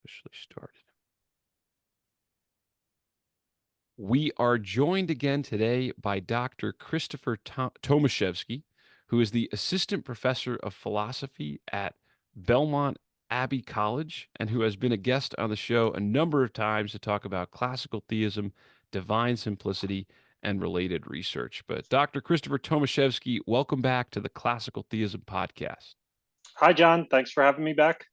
Officially started. We are joined again today by Dr. Christopher Tomaszewski, who is the Assistant Professor of Philosophy at Belmont Abbey College and who has been a guest on the show a number of times to talk about classical theism, divine simplicity, and related research. But Dr. Christopher Tomaszewski, welcome back to the Classical Theism Podcast. Hi, John. Thanks for having me back.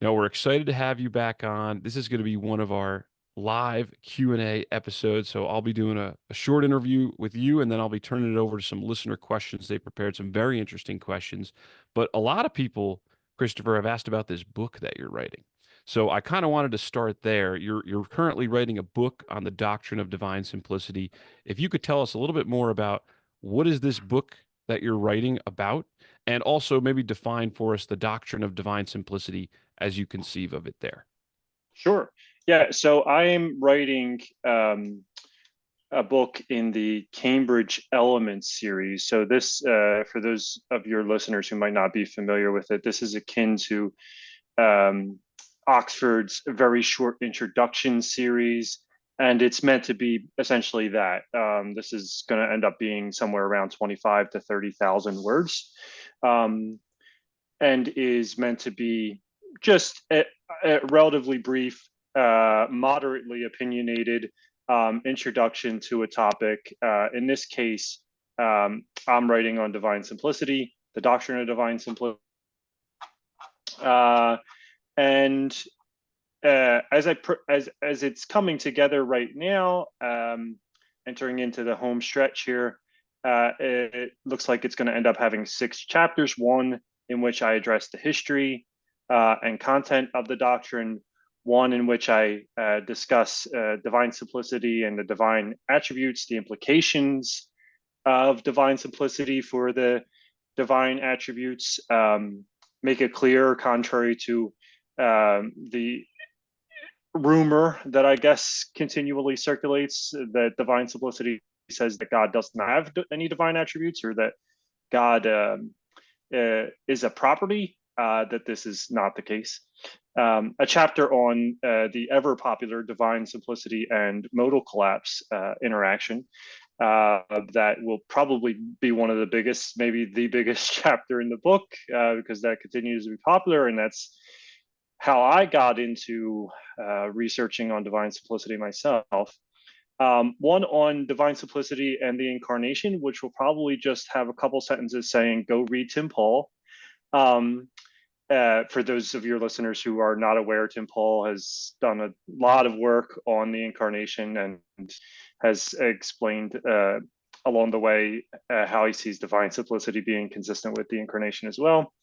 No, we're excited to have you back on. This is going to be one of our live Q&A episodes. So I'll be doing a short interview with you, and then I'll be turning it over to some listener questions. They prepared some very interesting questions. But a lot of people, Christopher, have asked about this book that you're writing. So I kind of wanted to start there. You're currently writing a book on the doctrine of divine simplicity. If you could tell us a little bit more about what is this book that you're writing about, and also maybe define for us the doctrine of divine simplicity as you conceive of it there. Sure. Yeah. So I am writing a book in the Cambridge Elements series. So this, for those of your listeners who might not be familiar with it, this is akin to Oxford's very short introduction series. And it's meant to be essentially that. This is going to end up being somewhere around 25 to 30,000 words, and is meant to be just a relatively brief, moderately opinionated introduction to a topic. In this case, I'm writing on divine simplicity, the doctrine of divine simplicity. And as it's coming together right now, entering into the home stretch here, it looks like it's going to end up having 6 chapters. One in which I address the history and content of the doctrine. One in which I discuss divine simplicity and the divine attributes, the implications of divine simplicity for the divine attributes, make it clear, contrary to the rumor that I guess continually circulates, that divine simplicity says that God does not have any divine attributes, or that God is a property, that this is not the case. A chapter on the ever popular divine simplicity and modal collapse interaction, that will probably be one of the biggest, maybe the biggest chapter in the book, because that continues to be popular, and that's how I got into researching on divine simplicity myself. One on divine simplicity and the incarnation, which will probably just have a couple sentences saying, go read Tim Paul. For those of your listeners who are not aware, Tim Paul has done a lot of work on the incarnation and has explained along the way how he sees divine simplicity being consistent with the incarnation as well.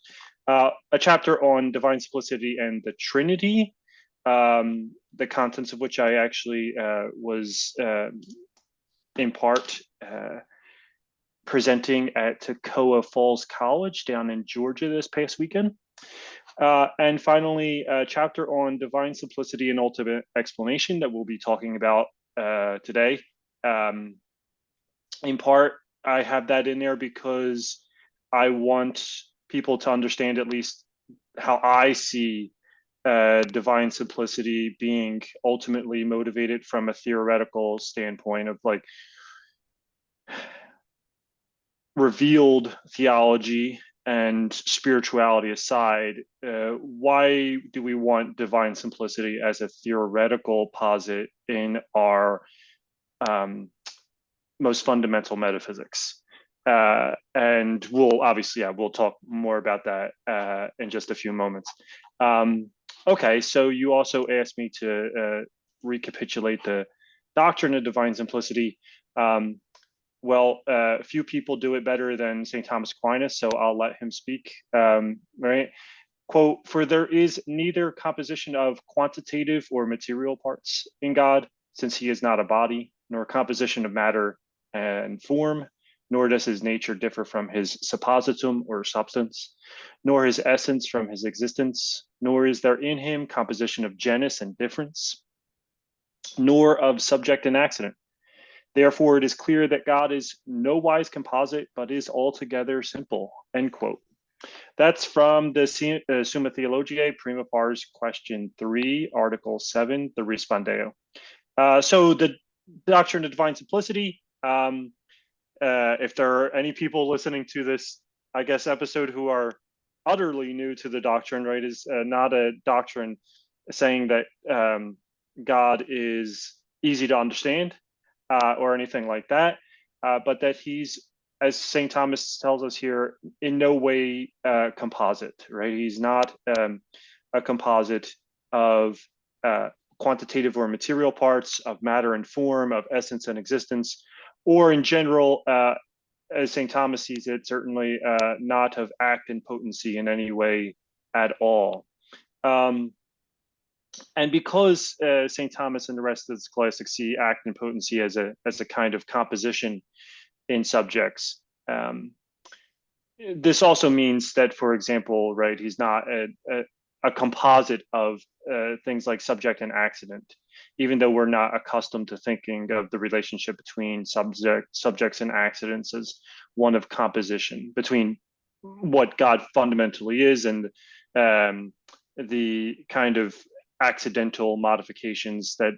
A chapter on divine simplicity and the Trinity, the contents of which I actually was in part presenting at Toccoa Falls College down in Georgia this past weekend. And finally, a chapter on divine simplicity and ultimate explanation that we'll be talking about today. In part, I have that in there because I want people to understand at least how I see divine simplicity being ultimately motivated from a theoretical standpoint of like revealed theology and spirituality aside. Why do we want divine simplicity as a theoretical posit in our most fundamental metaphysics? And we'll obviously, we'll talk more about that in just a few moments. Okay, so you also asked me to recapitulate the doctrine of divine simplicity. Well, few people do it better than St. Thomas Aquinas, so I'll let him speak. Right? Quote, for there is neither composition of quantitative or material parts in God, since he is not a body, nor composition of matter and form, nor does his nature differ from his suppositum or substance, nor his essence from his existence, nor is there in him composition of genus and difference, nor of subject and accident. Therefore, it is clear that God is no wise composite, but is altogether simple, end quote. That's from the Summa Theologiae, Prima Pars, question 3, article 7, the Respondeo. So the doctrine of divine simplicity, if there are any people listening to this, I guess, episode who are utterly new to the doctrine, right, is not a doctrine saying that God is easy to understand or anything like that, but that he's, as St. Thomas tells us here, in no way composite, right? He's not a composite of quantitative or material parts, of matter and form, of essence and existence, or in general, as St. Thomas sees it, certainly not of act and potency in any way at all. And because St. Thomas and the rest of the scholastics see act and potency as a kind of composition in subjects, this also means that, for example, right, he's not a composite of things like subject and accident, even though we're not accustomed to thinking of the relationship between subjects and accidents as one of composition between what God fundamentally is and the kind of accidental modifications that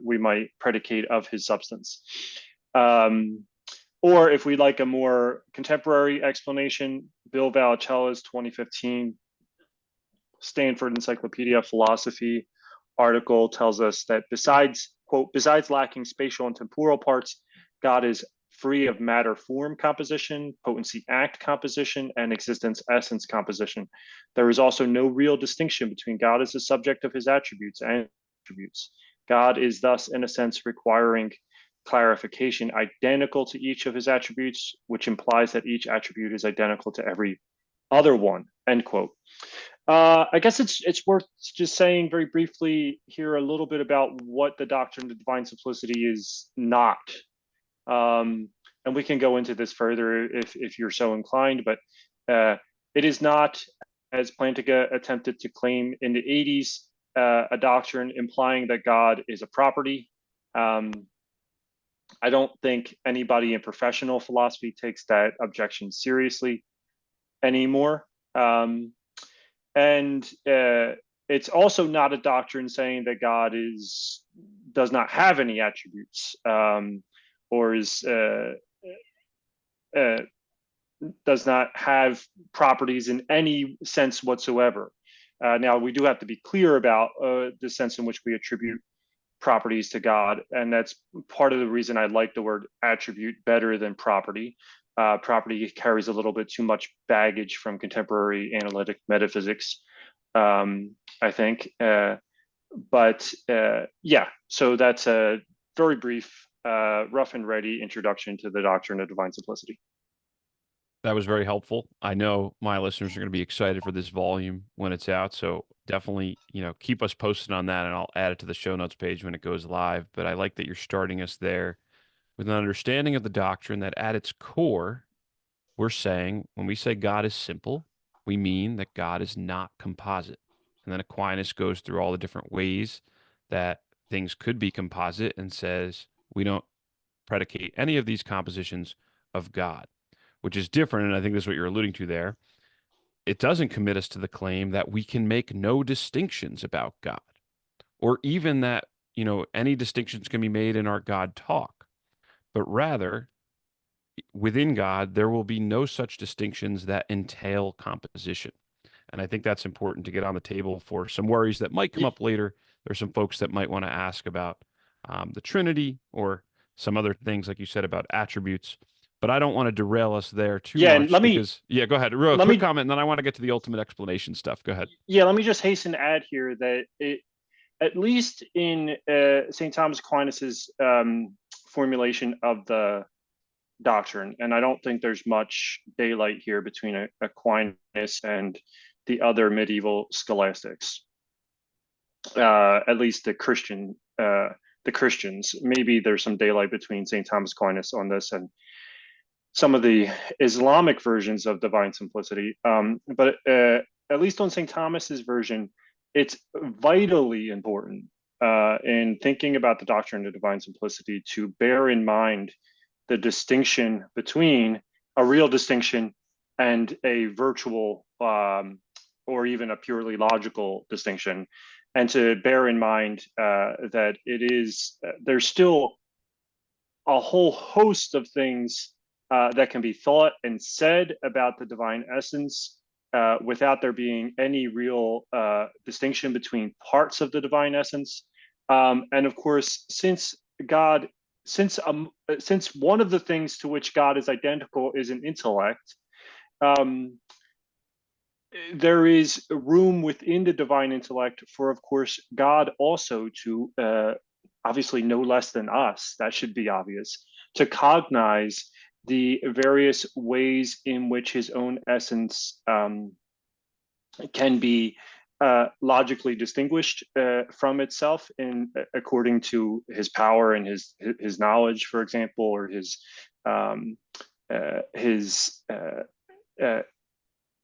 we might predicate of his substance. Or if we like a more contemporary explanation, Bill Valachella's 2015 Stanford Encyclopedia of Philosophy article tells us that besides, quote, besides lacking spatial and temporal parts, God is free of matter form composition, potency act composition, and existence essence composition. There is also no real distinction between God as a subject of his attributes and attributes. God is thus, in a sense, requiring clarification identical to each of his attributes, which implies that each attribute is identical to every other one, end quote. I guess it's worth just saying very briefly here a little bit about what the doctrine of divine simplicity is not. And we can go into this further if you're so inclined, but it is not, as Plantinga attempted to claim in the 80s, a doctrine implying that God is a property. I don't think anybody in professional philosophy takes that objection seriously anymore. And it's also not a doctrine saying that God does not have any attributes or does not have properties in any sense whatsoever. Now, we do have to be clear about the sense in which we attribute properties to God, and that's part of the reason I like the word attribute better than property. Property carries a little bit too much baggage from contemporary analytic metaphysics, I think. But yeah, so that's a very brief, rough and ready introduction to the doctrine of divine simplicity. That was very helpful. I know my listeners are going to be excited for this volume when it's out. So definitely, keep us posted on that, and I'll add it to the show notes page when it goes live. But I like that you're starting us there with an understanding of the doctrine that at its core, we're saying when we say God is simple, we mean that God is not composite. And then Aquinas goes through all the different ways that things could be composite and says we don't predicate any of these compositions of God, which is different. And I think that's what you're alluding to there. It doesn't commit us to the claim that we can make no distinctions about God, or even that, any distinctions can be made in our God talk, but rather within God, there will be no such distinctions that entail composition. And I think that's important to get on the table for some worries that might come up later. There's some folks that might want to ask about the Trinity or some other things, like you said, about attributes. But I don't want to derail us there too much. Go ahead. Real quick comment, and then I want to get to the ultimate explanation stuff. Go ahead. Yeah, let me just hasten to add here that at least in St. Thomas Aquinas's formulation of the doctrine, and I don't think there's much daylight here between Aquinas and the other medieval scholastics, at least the Christians. Maybe there's some daylight between St. Thomas Aquinas on this and some of the Islamic versions of divine simplicity. But at least on St. Thomas's version, it's vitally important in thinking about the doctrine of divine simplicity to bear in mind the distinction between a real distinction and a virtual or even a purely logical distinction, and to bear in mind that there's still a whole host of things that can be thought and said about the divine essence without there being any real distinction between parts of the divine essence. And of course, since one of the things to which God is identical is an intellect, um, there is room within the divine intellect for, of course, God also to, obviously no less than us, that should be obvious, to cognize the various ways in which his own essence can be logically distinguished from itself according to his power and his knowledge, for example, or his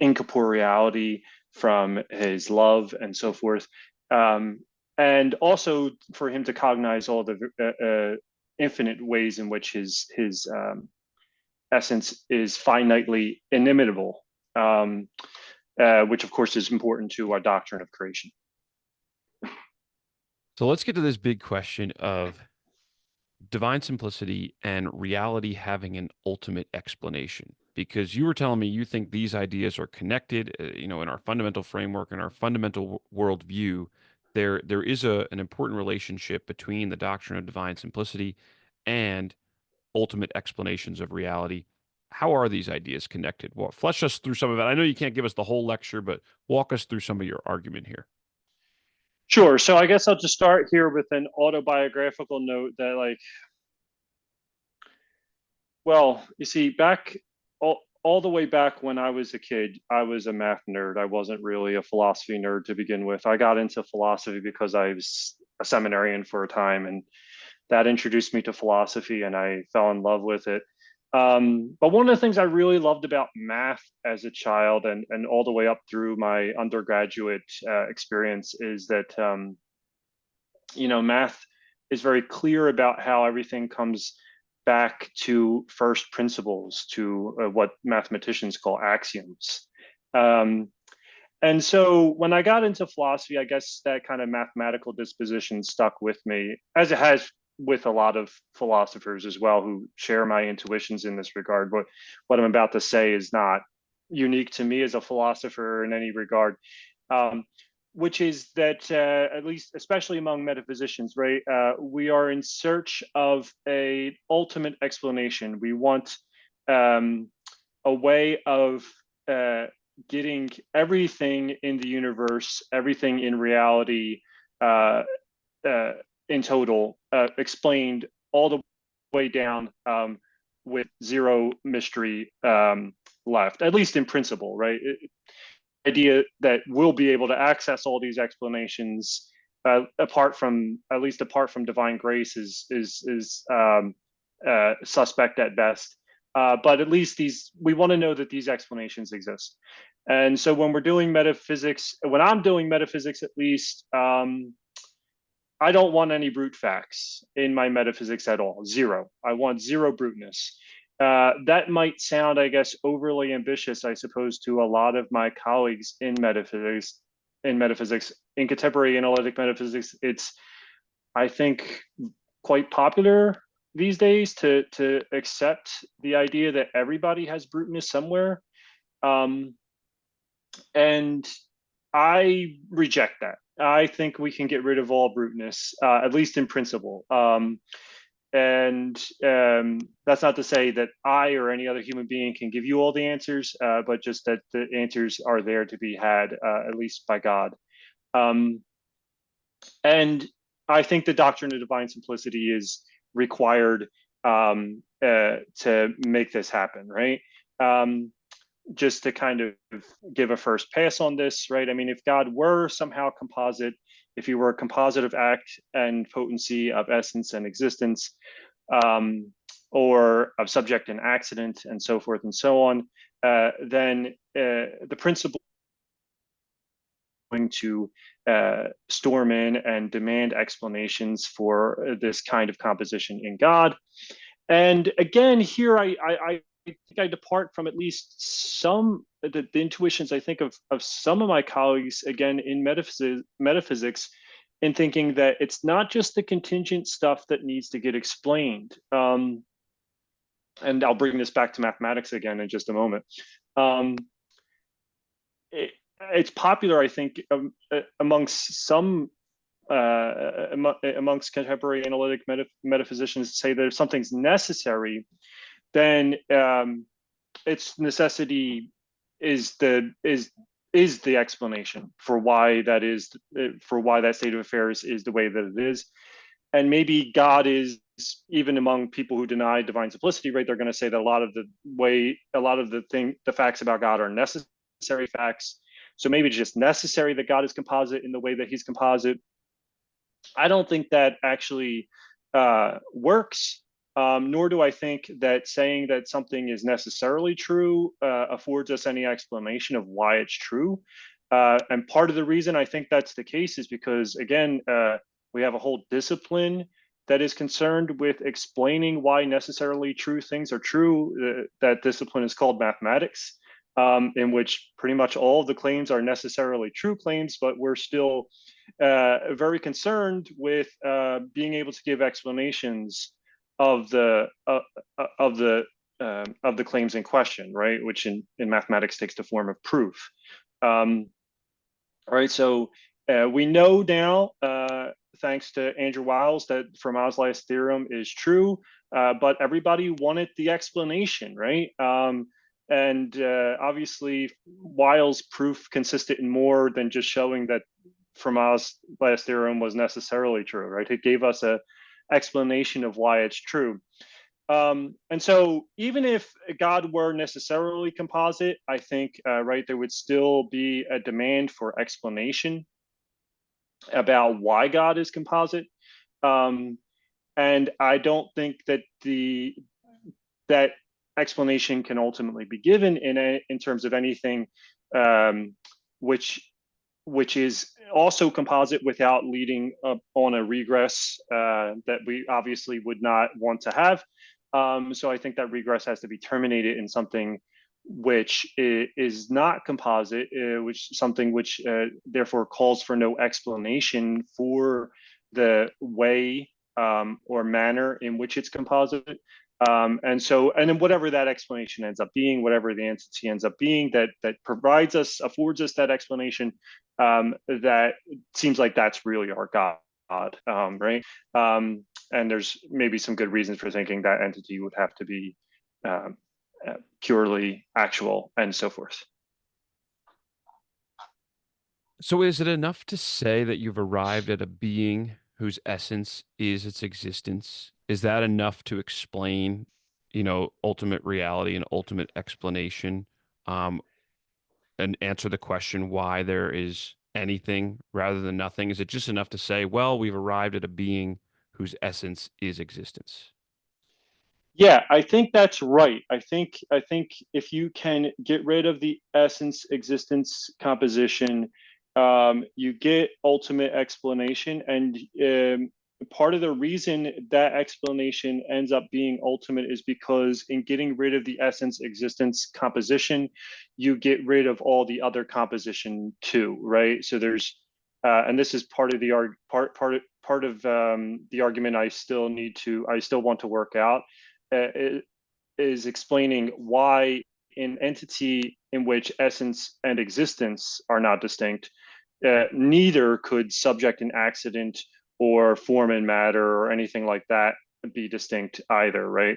incorporeality from his love and so forth, and also for him to cognize all the infinite ways in which his essence is finitely inimitable, which of course is important to our doctrine of creation. So let's get to this big question of divine simplicity and reality having an ultimate explanation, because you were telling me you think these ideas are connected, in our fundamental framework and our fundamental worldview. There is an important relationship between the doctrine of divine simplicity and ultimate explanations of reality. How are these ideas connected? Well, flesh us through some of it. I know you can't give us the whole lecture, but walk us through some of your argument here. Sure. So I guess I'll just start here with an autobiographical note that, well, you see, all the way back when I was a kid, I was a math nerd. I wasn't really a philosophy nerd to begin with. I got into philosophy because I was a seminarian for a time, and that introduced me to philosophy, and I fell in love with it. But one of the things I really loved about math as a child and all the way up through my undergraduate experience is that, math is very clear about how everything comes back to first principles, to what mathematicians call axioms. And so when I got into philosophy, I guess that kind of mathematical disposition stuck with me, as it has with a lot of philosophers as well who share my intuitions in this regard. But what I'm about to say is not unique to me as a philosopher in any regard, which is that, at least, especially among metaphysicians, right, we are in search of an ultimate explanation. We want a way of getting everything in the universe, everything in reality, in total, explained all the way down, with zero mystery left, at least in principle, right? Idea that we'll be able to access all these explanations apart from divine grace is suspect at best. But at least we want to know that these explanations exist. And so when we're doing metaphysics, when I'm doing metaphysics, at least, I don't want any brute facts in my metaphysics at all. Zero. I want zero bruteness. That might sound, I guess, overly ambitious, I suppose, to a lot of my colleagues in metaphysics. In contemporary analytic metaphysics, it's, I think, quite popular these days to accept the idea that everybody has bruteness somewhere, and I reject that. I think we can get rid of all bruteness, at least in principle. And that's not to say that I or any other human being can give you all the answers, but just that the answers are there to be had, at least by God. And I think the doctrine of divine simplicity is required to make this happen, right? Just to kind of give a first pass on this, right? I mean, if God were somehow composite, if he were a composite of act and potency, of essence and existence, or of subject and accident, and so forth and so on, then the principle going to storm in and demand explanations for this kind of composition in God. And again, here I think I depart from at least some the intuitions I think of some of my colleagues again in metaphysics in thinking that it's not just the contingent stuff that needs to get explained. And I'll bring this back to mathematics again in just a moment. It's popular, I think, amongst some amongst contemporary analytic metaphysicians to say that if something's necessary, then its necessity is the explanation for why that state of affairs is the way that it is. And maybe God is, even among people who deny divine simplicity, right? They're going to say that a lot of the facts about God are necessary facts. So maybe it's just necessary that God is composite in the way that he's composite. I don't think that actually works, nor do I think that saying that something is necessarily true affords us any explanation of why it's true. And part of the reason I think that's the case is because, again, we have a whole discipline that is concerned with explaining why necessarily true things are true. That discipline is called mathematics, in which pretty much all of the claims are necessarily true claims, but we're still very concerned with being able to give explanations of the claims in question, right? Which in mathematics takes the form of proof. Right. So we know now, thanks to Andrew Wiles, that Fermat's last theorem is true, but everybody wanted the explanation, right? And obviously, Wiles' proof consisted in more than just showing that Fermat's last theorem was necessarily true, right? It gave us an explanation of why it's true. And so even if God were necessarily composite, I think, right, there would still be a demand for explanation about why God is composite. And I don't think that that explanation can ultimately be given in terms of anything which is also composite without leading up on a regress that we obviously would not want to have. So I think that regress has to be terminated in something which is not composite, which therefore calls for no explanation for the way or manner in which it's composite. And then whatever that explanation ends up being, whatever the entity ends up being that affords us that explanation, that seems like that's really our God, right? And there's maybe some good reasons for thinking that entity would have to be purely actual and so forth. So is it enough to say that you've arrived at a being whose essence is its existence? Is that enough to explain, ultimate reality and ultimate explanation, and answer the question why there is anything rather than nothing? Is it just enough to say, well, we've arrived at a being whose essence is existence? Yeah, I think that's right. I think if you can get rid of the essence existence composition, you get ultimate explanation. And part of the reason that explanation ends up being ultimate is because in getting rid of the essence existence composition, you get rid of all the other composition too, right? So there's and this is part of the the argument I still want to work out, is explaining why an entity in which essence and existence are not distinct, neither could subject and accident or form and matter or anything like that be distinct either, right?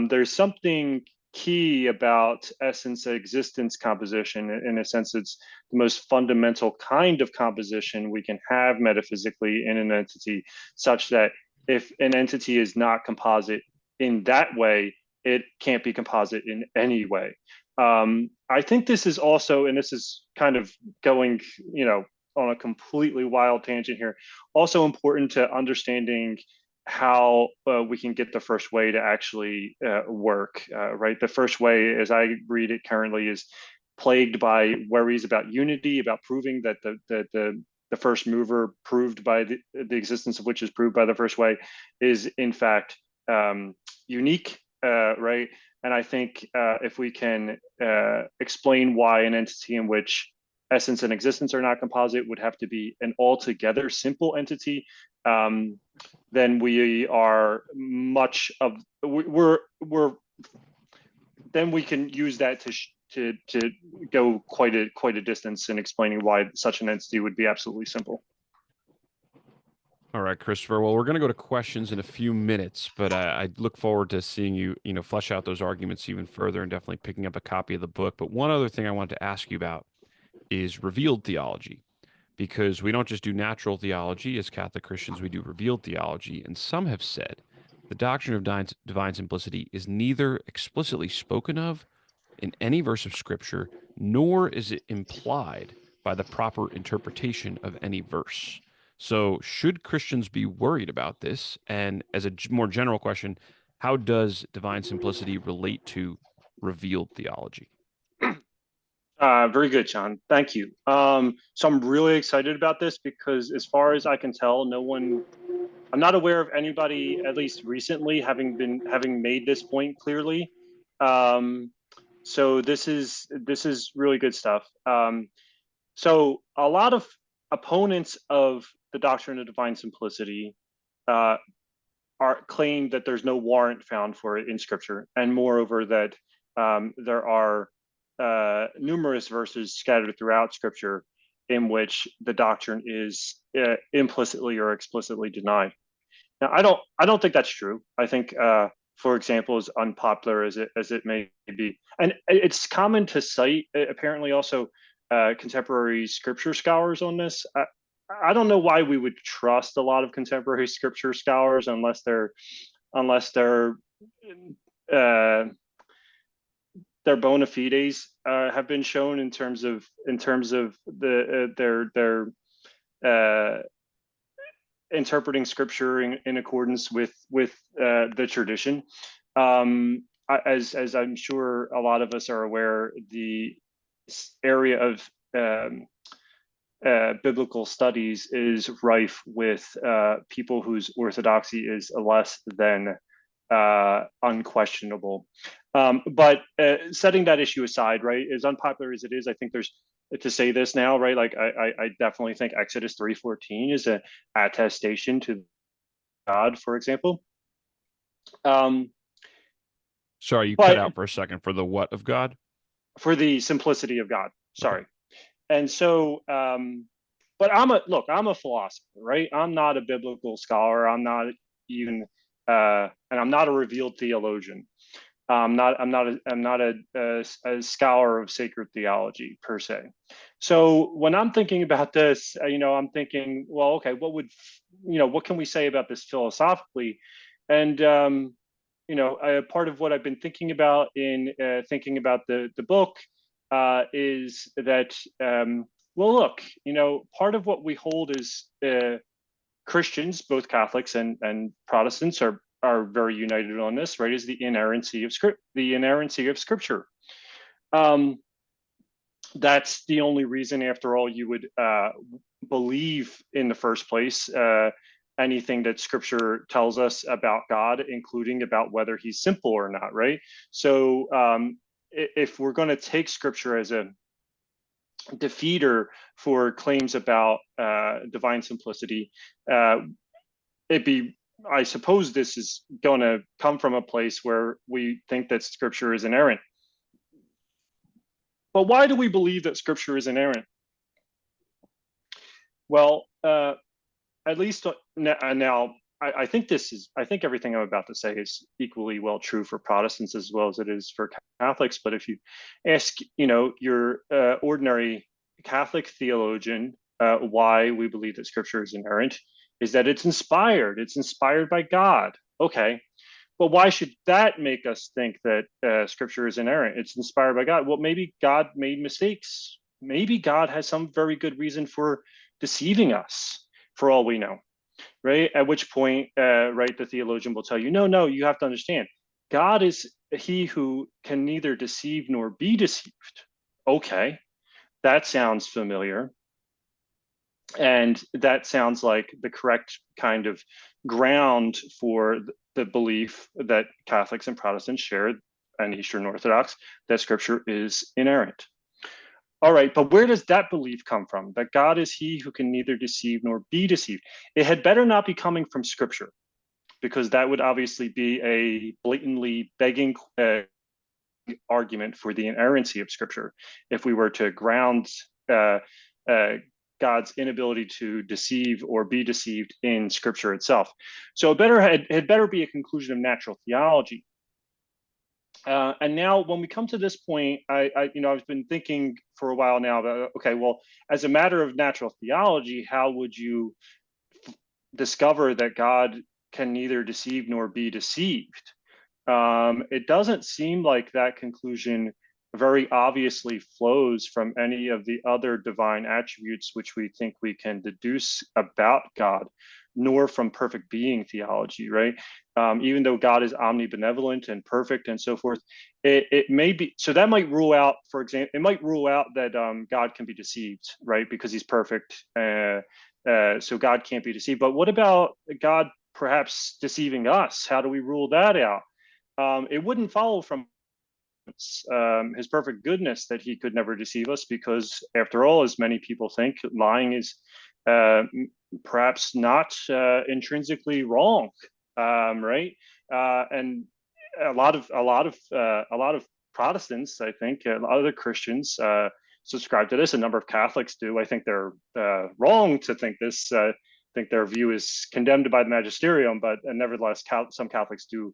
There's something key about essence existence composition. In a sense, it's the most fundamental kind of composition we can have metaphysically in an entity, such that if an entity is not composite in that way, it can't be composite in any way. I think this is also, and this is kind of going, on a completely wild tangent here, also important to understanding how we can get the first way to actually work, right? The first way, as I read it currently, is plagued by worries about unity, about proving that the first mover proved by the existence of which is proved by the first way is in fact unique, right? And I think if we can explain why an entity in which essence and existence are not composite would have to be an altogether simple entity, then we are much of we're then we can use that to go quite a distance in explaining why such an entity would be absolutely simple. All right, Christopher. Well, we're going to go to questions in a few minutes, but I look forward to seeing you, flesh out those arguments even further and definitely picking up a copy of the book. But one other thing I wanted to ask you about is revealed theology, because we don't just do natural theology as Catholic Christians, we do revealed theology. And some have said the doctrine of divine simplicity is neither explicitly spoken of in any verse of Scripture, nor is it implied by the proper interpretation of any verse. So, should Christians be worried about this? And as a more general question, how does divine simplicity relate to revealed theology? Very good, John. Thank you. So I'm really excited about this because, as far as I can tell, I'm not aware of anybody, at least recently, having made this point clearly. So this is really good stuff. So a lot of opponents of the doctrine of divine simplicity claim that there's no warrant found for it in Scripture, and moreover that there are numerous verses scattered throughout Scripture in which the doctrine is implicitly or explicitly denied. Now, I don't think that's true. I think, for example, as unpopular as it may be, and it's common to cite apparently also contemporary Scripture scholars on this. I don't know why we would trust a lot of contemporary Scripture scholars unless their bona fides have been shown in terms of their interpreting Scripture in accordance with the tradition. As I'm sure a lot of us are aware, the area of biblical studies is rife with people whose orthodoxy is less than unquestionable. But setting that issue aside, right, as unpopular as it is, I think there's, to say this now, right, like I definitely think Exodus 3:14 is an attestation to God, for example. Sorry, you cut out for a second. For the what of God? For the simplicity of God. Sorry. Okay. And so, but I'm a philosopher, right? I'm not a biblical scholar. I'm not even, and I'm not a revealed theologian. I'm not a scholar of sacred theology per se. So when I'm thinking about this, I'm thinking, well, okay, what can we say about this philosophically? And part of what I've been thinking about in thinking about the book is that, well, look, part of what we hold as Christians, both Catholics and Protestants, are very united on this, right? Is the inerrancy of Scripture. That's the only reason, after all, you would believe in the first place anything that Scripture tells us about God, including about whether He's simple or not, right? So if we're going to take Scripture as a defeater for claims about divine simplicity, I suppose this is going to come from a place where we think that Scripture is inerrant. But why do we believe that Scripture is inerrant? Well, at least now, I think everything I'm about to say is equally well true for Protestants as well as it is for Catholics. But if you ask, your ordinary Catholic theologian why we believe that Scripture is inerrant, is that it's inspired. It's inspired by God. Okay, but why should that make us think that Scripture is inerrant? It's inspired by God. Well, maybe God made mistakes. Maybe God has some very good reason for deceiving us, for all we know, right? At which point, right, the theologian will tell you, no, you have to understand, God is He who can neither deceive nor be deceived. Okay, that sounds familiar. And that sounds like the correct kind of ground for the belief that Catholics and Protestants share, and Eastern Orthodox, that Scripture is inerrant. All right, but where does that belief come from? That God is he who can neither deceive nor be deceived. It had better not be coming from Scripture, because that would obviously be a blatantly begging argument for the inerrancy of Scripture if we were to ground God's inability to deceive or be deceived in Scripture itself. So it had better be a conclusion of natural theology. And now, when we come to this point, I've been thinking for a while now about, okay, well, as a matter of natural theology, how would you discover that God can neither deceive nor be deceived? It doesn't seem like that conclusion very obviously flows from any of the other divine attributes which we think we can deduce about God, nor from perfect being theology, right? Even though God is omnibenevolent and perfect and so forth, it may be, so that might rule out, for example, it might rule out that God can be deceived, right? Because he's perfect, so God can't be deceived. But what about God perhaps deceiving us? How do we rule that out? It wouldn't follow from his perfect goodness that he could never deceive us, because after all, as many people think, lying is perhaps not intrinsically wrong, right? And a lot of Protestants, I think, a lot of the Christians subscribe to this. A number of Catholics do. I think they're wrong to think this. I think their view is condemned by the magisterium, but nevertheless, some Catholics do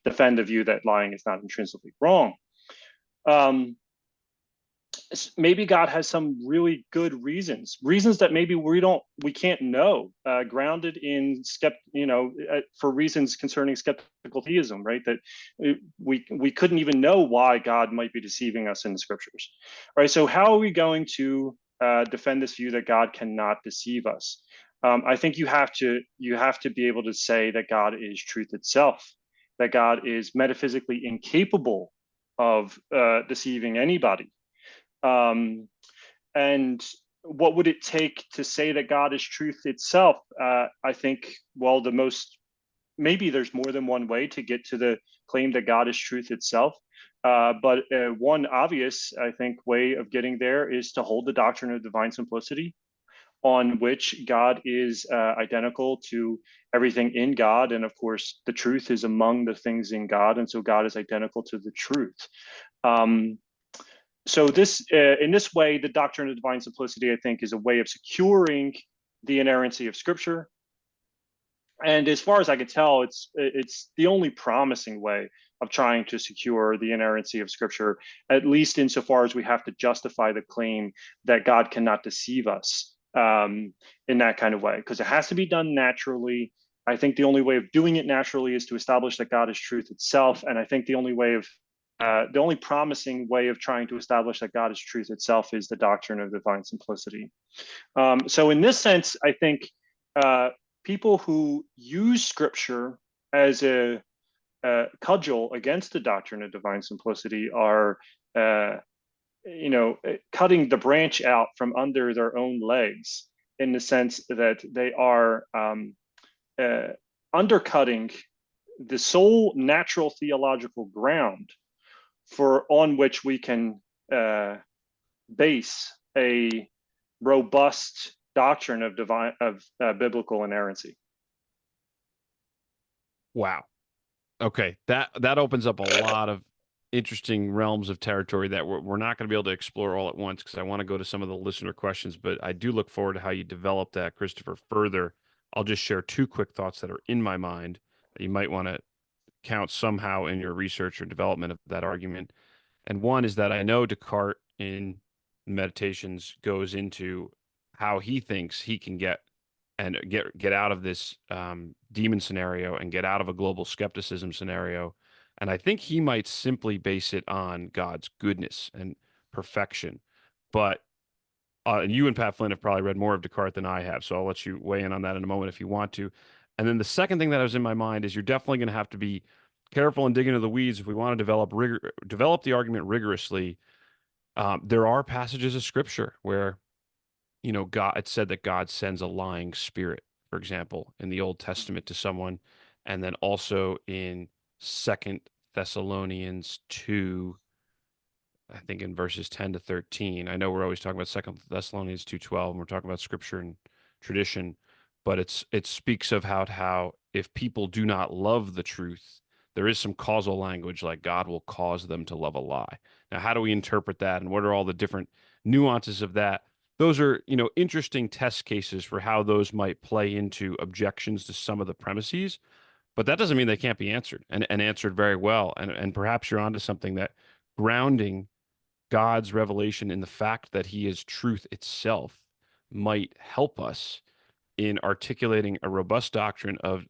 defend the view that lying is not intrinsically wrong. Maybe God has some really good reasons that maybe we can't know, grounded in for reasons concerning skeptical theism, right? That we couldn't even know why God might be deceiving us in the Scriptures, right? So how are we going to defend this view that God cannot deceive us? I think you have to be able to say that God is truth itself, that God is metaphysically incapable of deceiving anybody. And what would it take to say that God is truth itself? I think, well, maybe there's more than one way to get to the claim that God is truth itself. But one obvious, I think, way of getting there is to hold the doctrine of divine simplicity, on which God is identical to everything in God. And of course, the truth is among the things in God. And so God is identical to the truth. So in this way, the doctrine of divine simplicity, I think, is a way of securing the inerrancy of Scripture. And as far as I can tell, it's the only promising way of trying to secure the inerrancy of Scripture, at least insofar as we have to justify the claim that God cannot deceive us in that kind of way, because it has to be done naturally. I think the only way of doing it naturally is to establish that God is truth itself. And I think the only promising way of trying to establish that God is truth itself is the doctrine of divine simplicity. So in this sense, I think people who use Scripture as a cudgel against the doctrine of divine simplicity are cutting the branch out from under their own legs, in the sense that they are undercutting the sole natural theological ground on which we can base a robust doctrine of biblical inerrancy. Wow. Okay, that opens up a lot of interesting realms of territory that we're not going to be able to explore all at once, because I want to go to some of the listener questions, but I do look forward to how you develop that, Christopher, further. I'll just share two quick thoughts that are in my mind that you might want to count somehow in your research or development of that argument. And one is that I know Descartes in Meditations goes into how he thinks he can get out of this demon scenario and get out of a global skepticism scenario. And I think he might simply base it on God's goodness and perfection. But you and Pat Flynn have probably read more of Descartes than I have, so I'll let you weigh in on that in a moment if you want to. And then the second thing that was in my mind is you're definitely going to have to be careful and dig into the weeds if we want to develop the argument rigorously. There are passages of Scripture where, God, it said that God sends a lying spirit, for example, in the Old Testament to someone. and then also in Second Thessalonians 2, I think in verses 10 to 13. I know we're always talking about Second Thessalonians 2:12, and we're talking about scripture and tradition, but it speaks of how if people do not love the truth, there is some causal language like God will cause them to love a lie. Now, how do we interpret that, and what are all the different nuances of that? Those are, interesting test cases for how those might play into objections to some of the premises, but that doesn't mean they can't be answered and answered very well. And perhaps you're onto something, that grounding God's revelation in the fact that he is truth itself might help us in articulating a robust doctrine of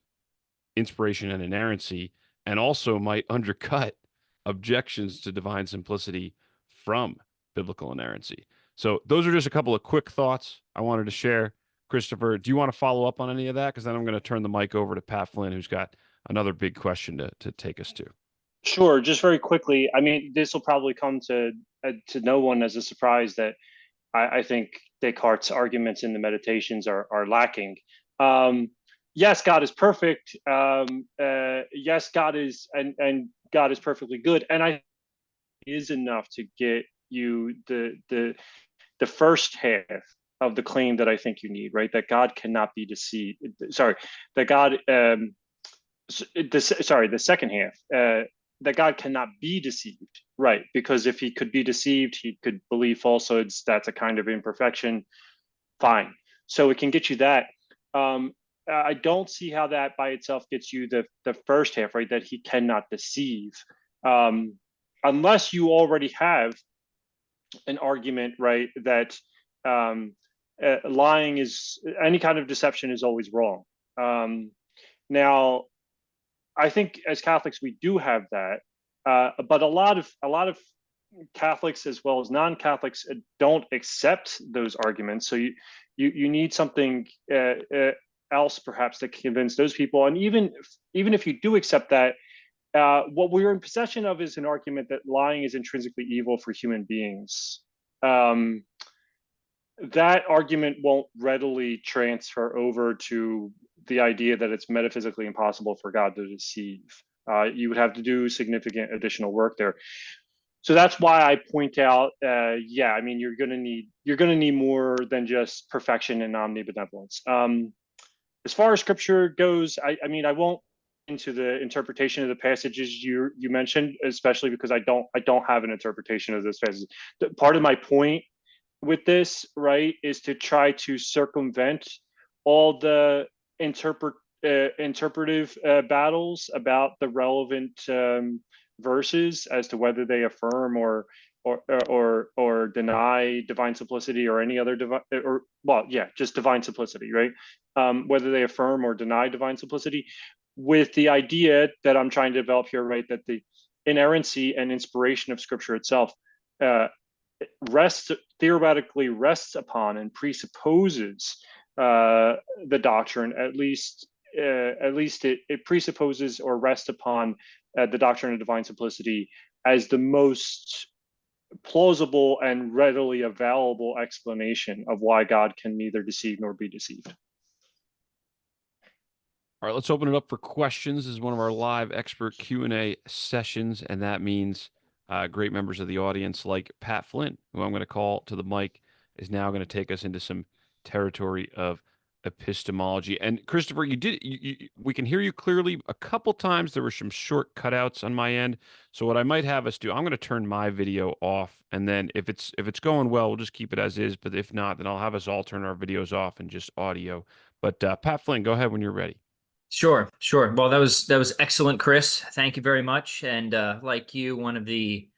inspiration and inerrancy, and also might undercut objections to divine simplicity from biblical inerrancy. So those are just a couple of quick thoughts I wanted to share. Christopher, do you want to follow up on any of that? Because then I'm going to turn the mic over to Pat Flynn, who's got another big question to take us to. Sure. Just very quickly, I mean, this will probably come to no one as a surprise that I think Descartes' arguments in the Meditations are lacking. Yes, God is perfect. Yes, God is and God is perfectly good, and I is enough to get you the first half of the claim that I think you need, right? That God cannot be deceived. Sorry, that God. The second half. That God cannot be deceived, right? Because if he could be deceived, he could believe falsehoods. That's a kind of imperfection. Fine. So it can get you that. I don't see how that by itself gets you the first half, right? That he cannot deceive, unless you already have an argument, right? That lying is any kind of deception is always wrong. Now, I think as Catholics we do have that, but a lot of Catholics as well as non-Catholics don't accept those arguments. So you need something else perhaps to convince those people. And even if you do accept that, what we're in possession of is an argument that lying is intrinsically evil for human beings. That argument won't readily transfer over to the idea that it's metaphysically impossible for God to deceive. You would have to do significant additional work there. So that's why I point out, I mean, you're going to need more than just perfection and omnibenevolence. As far as scripture goes, I mean, I won't into the interpretation of the passages you mentioned, especially because I don't have an interpretation of this passage. Part of my point with this, right, is to try to circumvent all the interpretive battles about the relevant verses as to whether they affirm or deny divine simplicity or any other just divine simplicity, right? Whether they affirm or deny divine simplicity, with the idea that I'm trying to develop here, right, that the inerrancy and inspiration of Scripture itself theoretically rests upon and presupposes the doctrine, at least it presupposes or rests upon the doctrine of divine simplicity as the most plausible and readily available explanation of why God can neither deceive nor be deceived. All right, let's open it up for questions. This is one of our live expert Q&A sessions, and that means great members of the audience like Pat Flynn, who I'm going to call to the mic, is now going to take us into some territory of epistemology. And Christopher, we can hear you clearly. A couple times there were some short cutouts on my end. So what I might have us do, I'm going to turn my video off, and then if it's going well, we'll just keep it as is. But if not, then I'll have us all turn our videos off and just audio. But Pat Flynn, go ahead when you're ready. Sure. Well, that was excellent, Chris. Thank you very much. And like you, one of the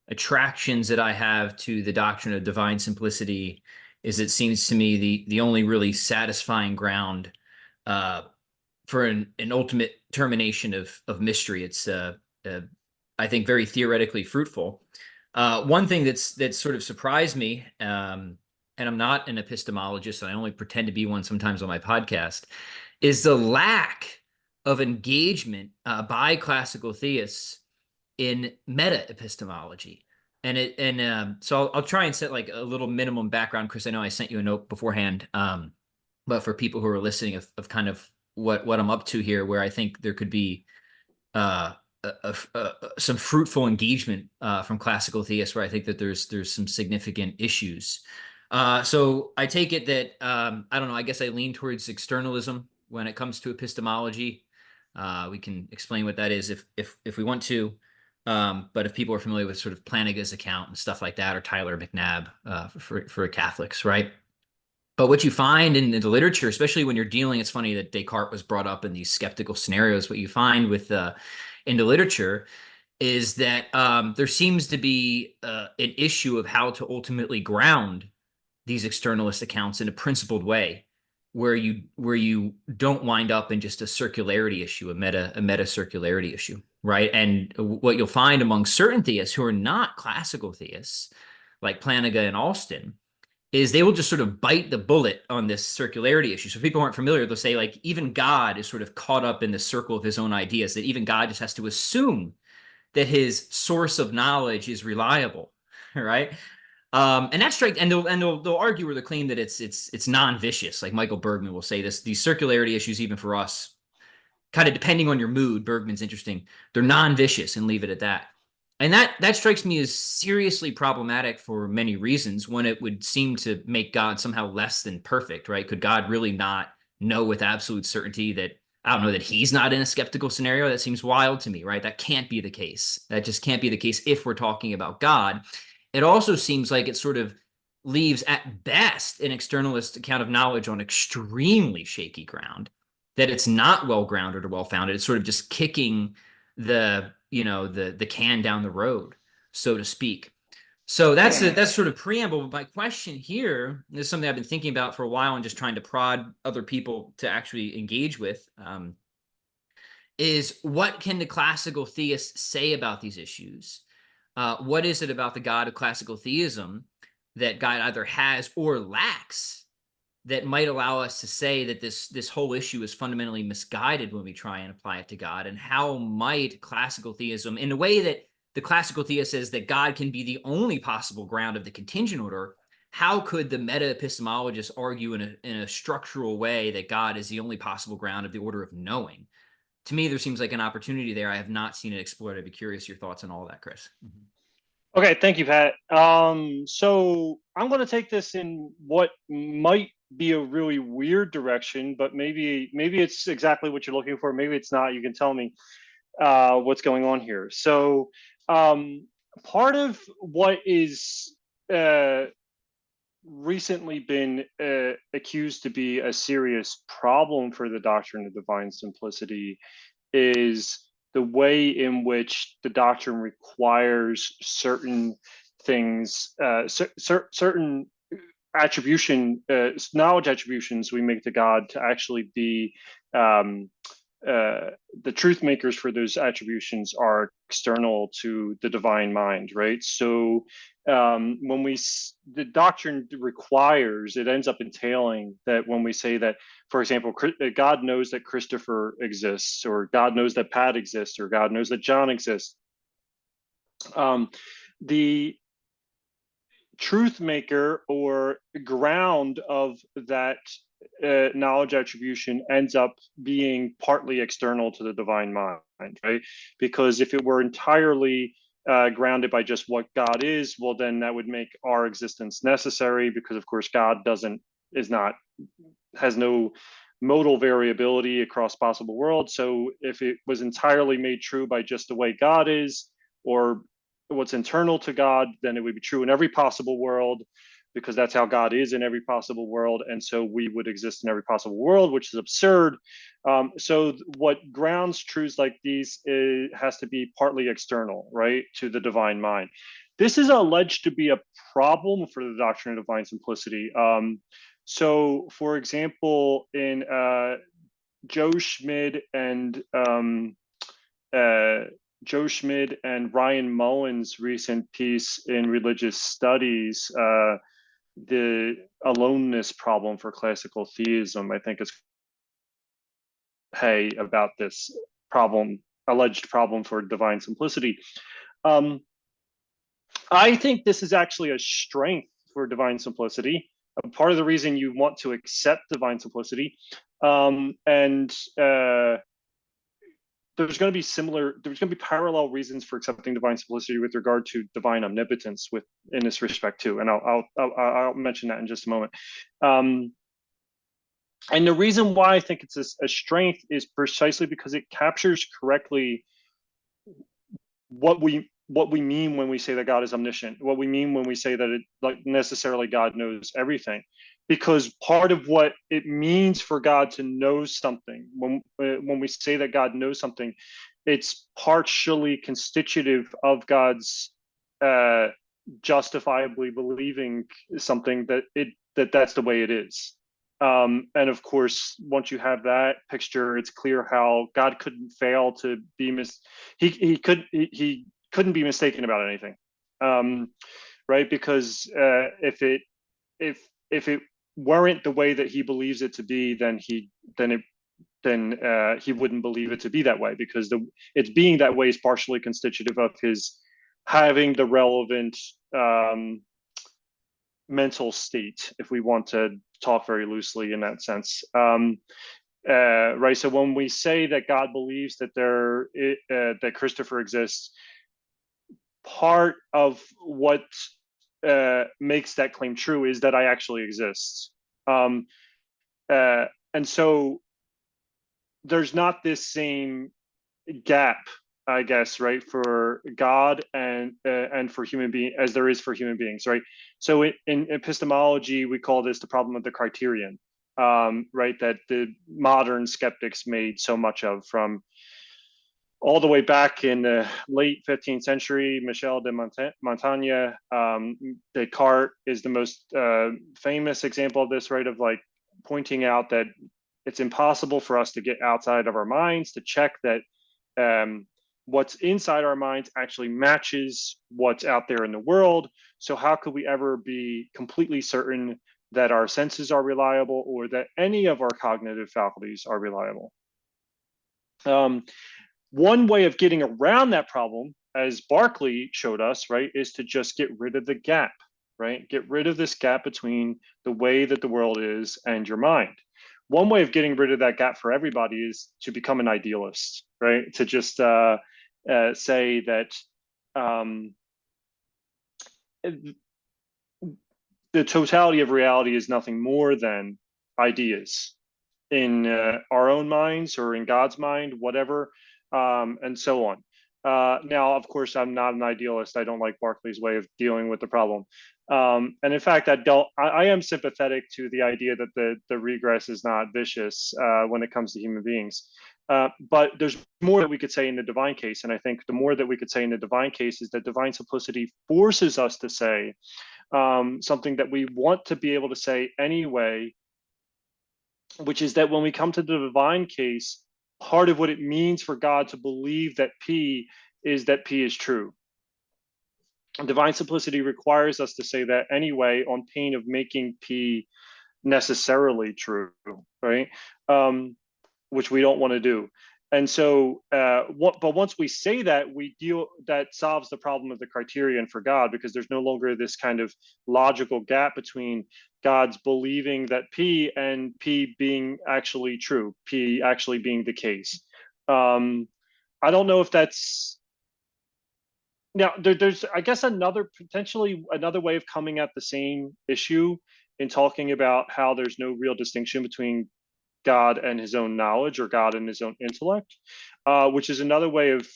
attractions that I have to the doctrine of divine simplicity is, it seems to me, the only really satisfying ground for an ultimate termination of mystery. It's I think very theoretically fruitful. One thing that's sort of surprised me, and I'm not an epistemologist, and I only pretend to be one sometimes on my podcast, is the lack of engagement by classical theists in meta-epistemology. So I'll try and set like a little minimum background. Chris, I know I sent you a note beforehand, but for people who are listening of kind of what I'm up to here, where I think there could be some fruitful engagement from classical theists, where I think that there's some significant issues. So I take it that I don't know. I guess I lean towards externalism when it comes to epistemology. We can explain what that is if we want to. But if people are familiar with sort of Plantinga's account and stuff like that, or Tyler McNabb for Catholics, right? But what you find in the literature, especially when you're dealing, it's funny that Descartes was brought up in these skeptical scenarios. What you find with in the literature is that there seems to be an issue of how to ultimately ground these externalist accounts in a principled way, where you don't wind up in just a circularity issue, a meta circularity issue, right? And what you'll find among certain theists who are not classical theists, like Plantinga and Alston, is they will just sort of bite the bullet on this circularity issue. So if people aren't familiar, they'll say like even God is sort of caught up in the circle of his own ideas, that even God just has to assume that his source of knowledge is reliable, right? And that's straight, and they'll argue or they'll claim that it's non-vicious. Like Michael Bergman will say this: these circularity issues, even for us, kind of depending on your mood, Bergman's interesting, they're non-vicious, and leave it at that. And that strikes me as seriously problematic for many reasons. One, it would seem to make God somehow less than perfect, right? Could God really not know with absolute certainty that, I don't know, that he's not in a skeptical scenario? That seems wild to me, right? That can't be the case. That just can't be the case if we're talking about God. It also seems like it sort of leaves at best an externalist account of knowledge on extremely shaky ground, that it's not well grounded or well founded. It's sort of just kicking the can down the road, so to speak. So that's sort of preamble. But my question here is something I've been thinking about for a while and just trying to prod other people to actually engage with, is what can the classical theists say about these issues? What is it about the God of classical theism that God either has or lacks that might allow us to say that this whole issue is fundamentally misguided when we try and apply it to God? And how might classical theism, in a way that the classical theist says that God can be the only possible ground of the contingent order, how could the meta-epistemologists argue in a structural way that God is the only possible ground of the order of knowing? To me, there seems like an opportunity there. I have not seen it explored. I'd be curious your thoughts on all that, Chris. Okay, thank you, Pat. So I'm going to take this in what might be a really weird direction, but maybe it's exactly what you're looking for. Maybe it's not. You can tell me what's going on here. So part of what is recently been accused to be a serious problem for the doctrine of divine simplicity is the way in which the doctrine requires certain things, certain attribution, knowledge attributions we make to God to actually be the truth makers for those attributions are external to the divine mind, right? So when the doctrine requires, it ends up entailing that when we say that, for example, God knows that Christopher exists, or God knows that Pat exists, or God knows that John exists, the truth maker or ground of that knowledge attribution ends up being partly external to the divine mind, right? Because if it were entirely grounded by just what God is, well, then that would make our existence necessary, because of course God has no modal variability across possible worlds. So if it was entirely made true by just the way God is, or what's internal to God, then it would be true in every possible world, because that's how God is in every possible world. And so we would exist in every possible world, which is absurd. So what grounds truths like these has to be partly external, right, to the divine mind. This is alleged to be a problem for the doctrine of divine simplicity. So, for example, in Joe Schmid and Ryan Mullen's recent piece in Religious Studies, the aloneness problem for classical theism, I think it's about this alleged problem for divine simplicity. I think this is actually a strength for divine simplicity. Part of the reason you want to accept divine simplicity And there's going to be parallel reasons for accepting divine simplicity with regard to divine omnipotence in this respect too. And I'll mention that in just a moment. And the reason why I think it's a strength is precisely because it captures correctly what we mean when we say that God is omniscient, what we mean when we say that necessarily God knows everything. Because part of what it means for God to know something, when we say that God knows something, it's partially constitutive of God's justifiably believing something that's the way it is. And of course, once you have that picture, it's clear how God couldn't fail to be he couldn't be mistaken about anything, right? Because if it weren't the way that he believes it to be, then he wouldn't believe it to be that way, because it's being that way is partially constitutive of his having the relevant mental state, if we want to talk very loosely in that sense. Right. So when we say that God believes that that Christopher exists, part of what makes that claim true is that I actually exist. And so there's not this same gap, I guess, right, for God and for human being as there is for human beings, right? So in epistemology, we call this the problem of the criterion, right? That the modern skeptics made so much of, from all the way back in the late 15th century. Michel de Montaigne, Descartes is the most famous example of this, right? Of like pointing out that it's impossible for us to get outside of our minds to check that what's inside our minds actually matches what's out there in the world. So how could we ever be completely certain that our senses are reliable, or that any of our cognitive faculties are reliable? One way of getting around that problem, as Berkeley showed us, right, is to just get rid of the gap, right? Get rid of this gap between the way that the world is and your mind. One way of getting rid of that gap for everybody is to become an idealist, right? To just say that the totality of reality is nothing more than ideas in our own minds or in God's mind, whatever, and so on. Now, of course, I'm not an idealist. I don't like Berkeley's way of dealing with the problem. And in fact, I am sympathetic to the idea that the regress is not vicious when it comes to human beings. But there's more that we could say in the divine case. And I think the more that we could say in the divine case is that divine simplicity forces us to say something that we want to be able to say anyway, which is that when we come to the divine case, part of what it means for God to believe that P is true. And divine simplicity requires us to say that anyway, on pain of making P necessarily true, right? Which we don't want to do. And so, but once we say that, that solves the problem of the criterion for God, because there's no longer this kind of logical gap between God's believing that P and P being actually true, P actually being the case. I don't know if that's, now there's, I guess, potentially another way of coming at the same issue in talking about how there's no real distinction between God and his own knowledge, or God and his own intellect, which is another way of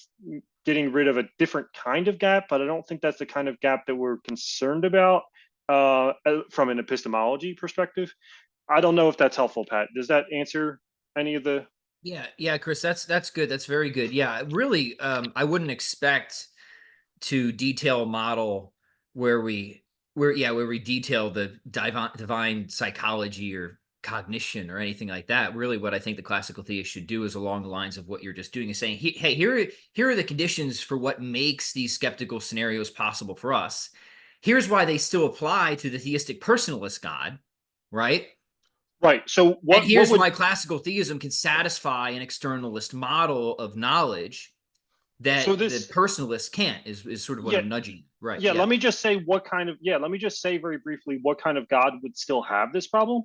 getting rid of a different kind of gap. But I don't think that's the kind of gap that we're concerned about from an epistemology perspective. I don't know if that's helpful, Pat. Does that answer any of the? Yeah, Chris, that's good. That's very good. Yeah, really, I wouldn't expect to detail a model where we detail the divine psychology or cognition or anything like that. Really, what I think the classical theist should do is along the lines of what you're just doing, is saying, hey, here are the conditions for what makes these skeptical scenarios possible for us. Here's why they still apply to the theistic personalist God, right? Right. So and here's why classical theism can satisfy an externalist model of knowledge that the personalist can't, is sort of what I'm nudging. Right. Yeah, let me just say let me just say very briefly what kind of God would still have this problem.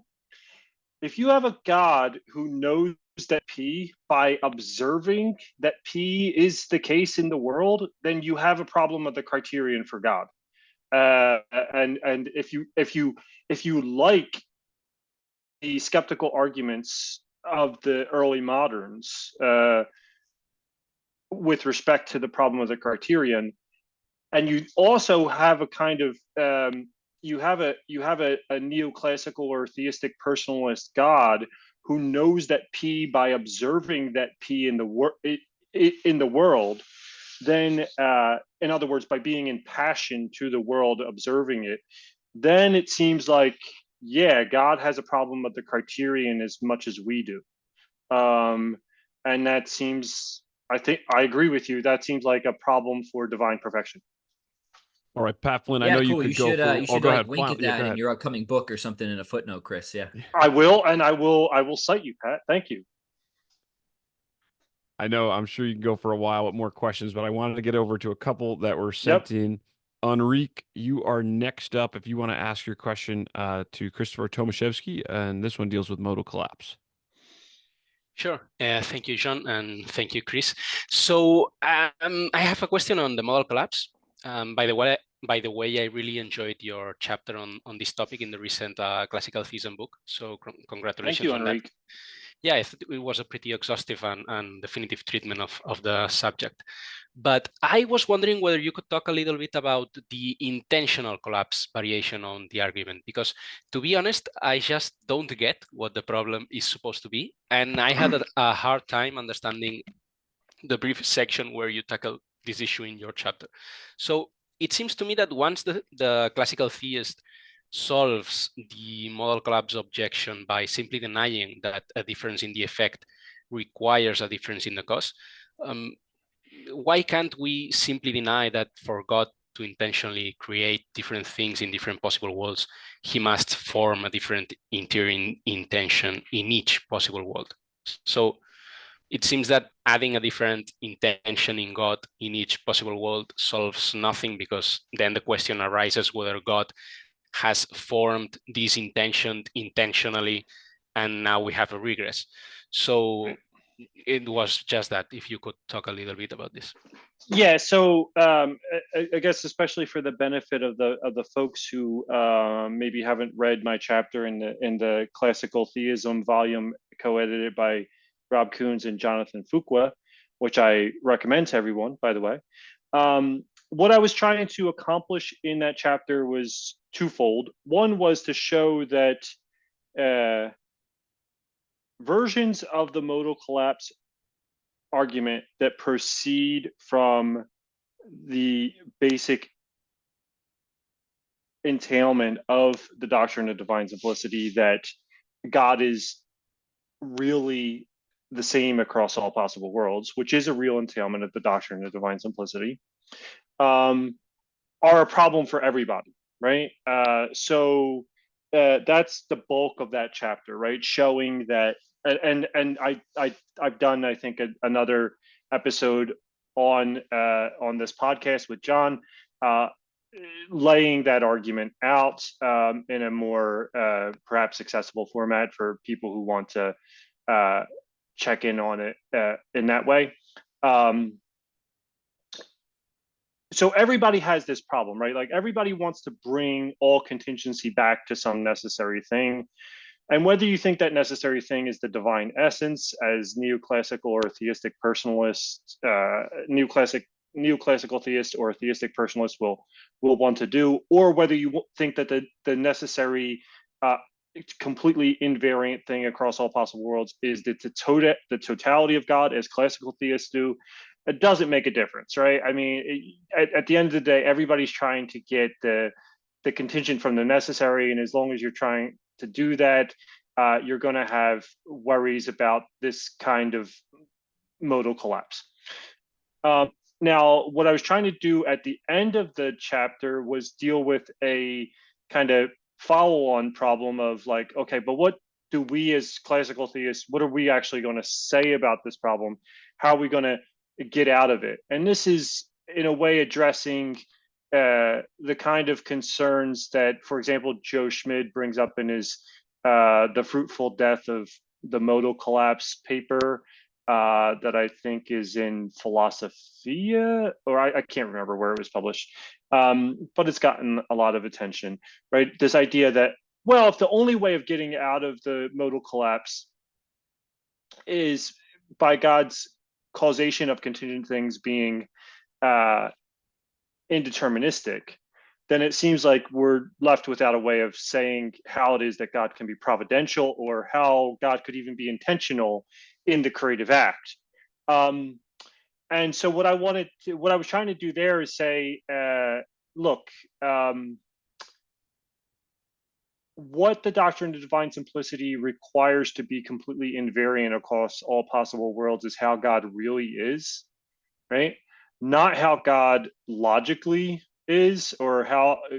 if you have a God who knows that P by observing that P is the case in the world, then you have a problem with the criterion for God. And if you like the skeptical arguments of the early moderns with respect to the problem of the criterion, and you also have a kind of you have a neoclassical or theistic personalist God who knows that P by observing that P in the world, then in other words, by being in passion to the world, observing it, then it seems like, yeah, God has a problem with the criterion as much as we do. And that seems, I think I agree with you, that seems like a problem for divine perfection. All right, Pat Flynn, I Yeah, know cool. you could go for. You Oh, should go like ahead. wink at Yeah, that go in ahead. your upcoming book or something in a footnote, Chris. Yeah. I will, and I will cite you, Pat. Thank you. I know, I'm sure you can go for a while with more questions, but I wanted to get over to a couple that were sent in. Enrique, you are next up if you want to ask your question to Christopher Tomaszewski, and this one deals with modal collapse. Sure. Thank you, John, and thank you, Chris. So I have a question on the modal collapse. By the way, I really enjoyed your chapter on this topic in the recent Classical Theism book. So congratulations Thank you, on Enrique. that. Yeah, it was a pretty exhaustive and definitive treatment of the subject. But I was wondering whether you could talk a little bit about the intentional collapse variation on the argument, because to be honest, I just don't get what the problem is supposed to be. And I had a hard time understanding the brief section where you tackle this issue in your chapter. So it seems to me that once the classical theist solves the modal collapse objection by simply denying that a difference in the effect requires a difference in the cause, why can't we simply deny that for God to intentionally create different things in different possible worlds, he must form a different interior intention in each possible world? So it seems that adding a different intention in God in each possible world solves nothing, because then the question arises whether God has formed this intention intentionally, and now we have a regress. So it was just that, if you could talk a little bit about this. Yeah, so I guess especially for the benefit of the folks who maybe haven't read my chapter in the Classical Theism volume co-edited by Rob Coons and Jonathan Fuqua, which I recommend to everyone, by the way. What I was trying to accomplish in that chapter was twofold. One was to show that versions of the modal collapse argument that proceed from the basic entailment of the doctrine of divine simplicity, that God is really the same across all possible worlds, which is a real entailment of the doctrine of divine simplicity, are a problem for everybody, right? So that's the bulk of that chapter, right? Showing that, and I've done, I think, another episode on this podcast with John, laying that argument out in a more perhaps accessible format for people who want to check in on it in that way. So everybody has this problem, right? Like everybody wants to bring all contingency back to some necessary thing. And whether you think that necessary thing is the divine essence, as neoclassical or theistic personalists, neoclassical theist or theistic personalists will want to do, or whether you think that the necessary completely invariant thing across all possible worlds is the totality of God, as classical theists do, it doesn't make a difference, right? I mean, at the end of the day, everybody's trying to get the contingent from the necessary, and as long as you're trying to do that, you're going to have worries about this kind of modal collapse. Now, what I was trying to do at the end of the chapter was deal with a kind of follow-on problem of like, okay, but what do we as classical theists, what are we actually going to say about this problem? How are we going to get out of it? And this is, in a way, addressing the kind of concerns that, for example, Joe Schmid brings up in his the fruitful death of the modal collapse paper that I think is in Philosophia, or I can't remember where it was published, but it's gotten a lot of attention, right? This idea that, well, if the only way of getting out of the modal collapse is by God's causation of contingent things being indeterministic, then it seems like we're left without a way of saying how it is that God can be providential, or how God could even be intentional in the creative act. And so what I was trying to do there is say, look, what the doctrine of divine simplicity requires to be completely invariant across all possible worlds is how God really is, right? Not how God logically is, or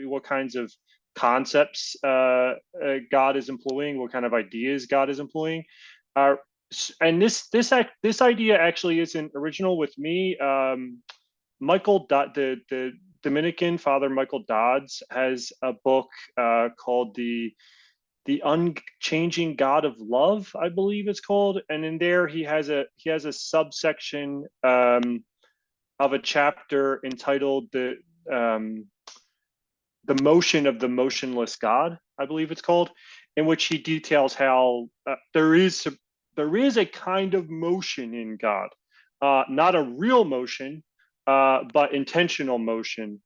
what kinds of concepts God is employing, what kind of ideas God is employing. And this idea actually isn't original with me. Michael the Dominican Father Michael Dodds has a book called the Unchanging God of Love, I believe it's called, and in there he has a subsection of a chapter entitled the motion of the motionless God, I believe it's called, in which he details how there is a kind of motion in God, not a real motion, but intentional motion,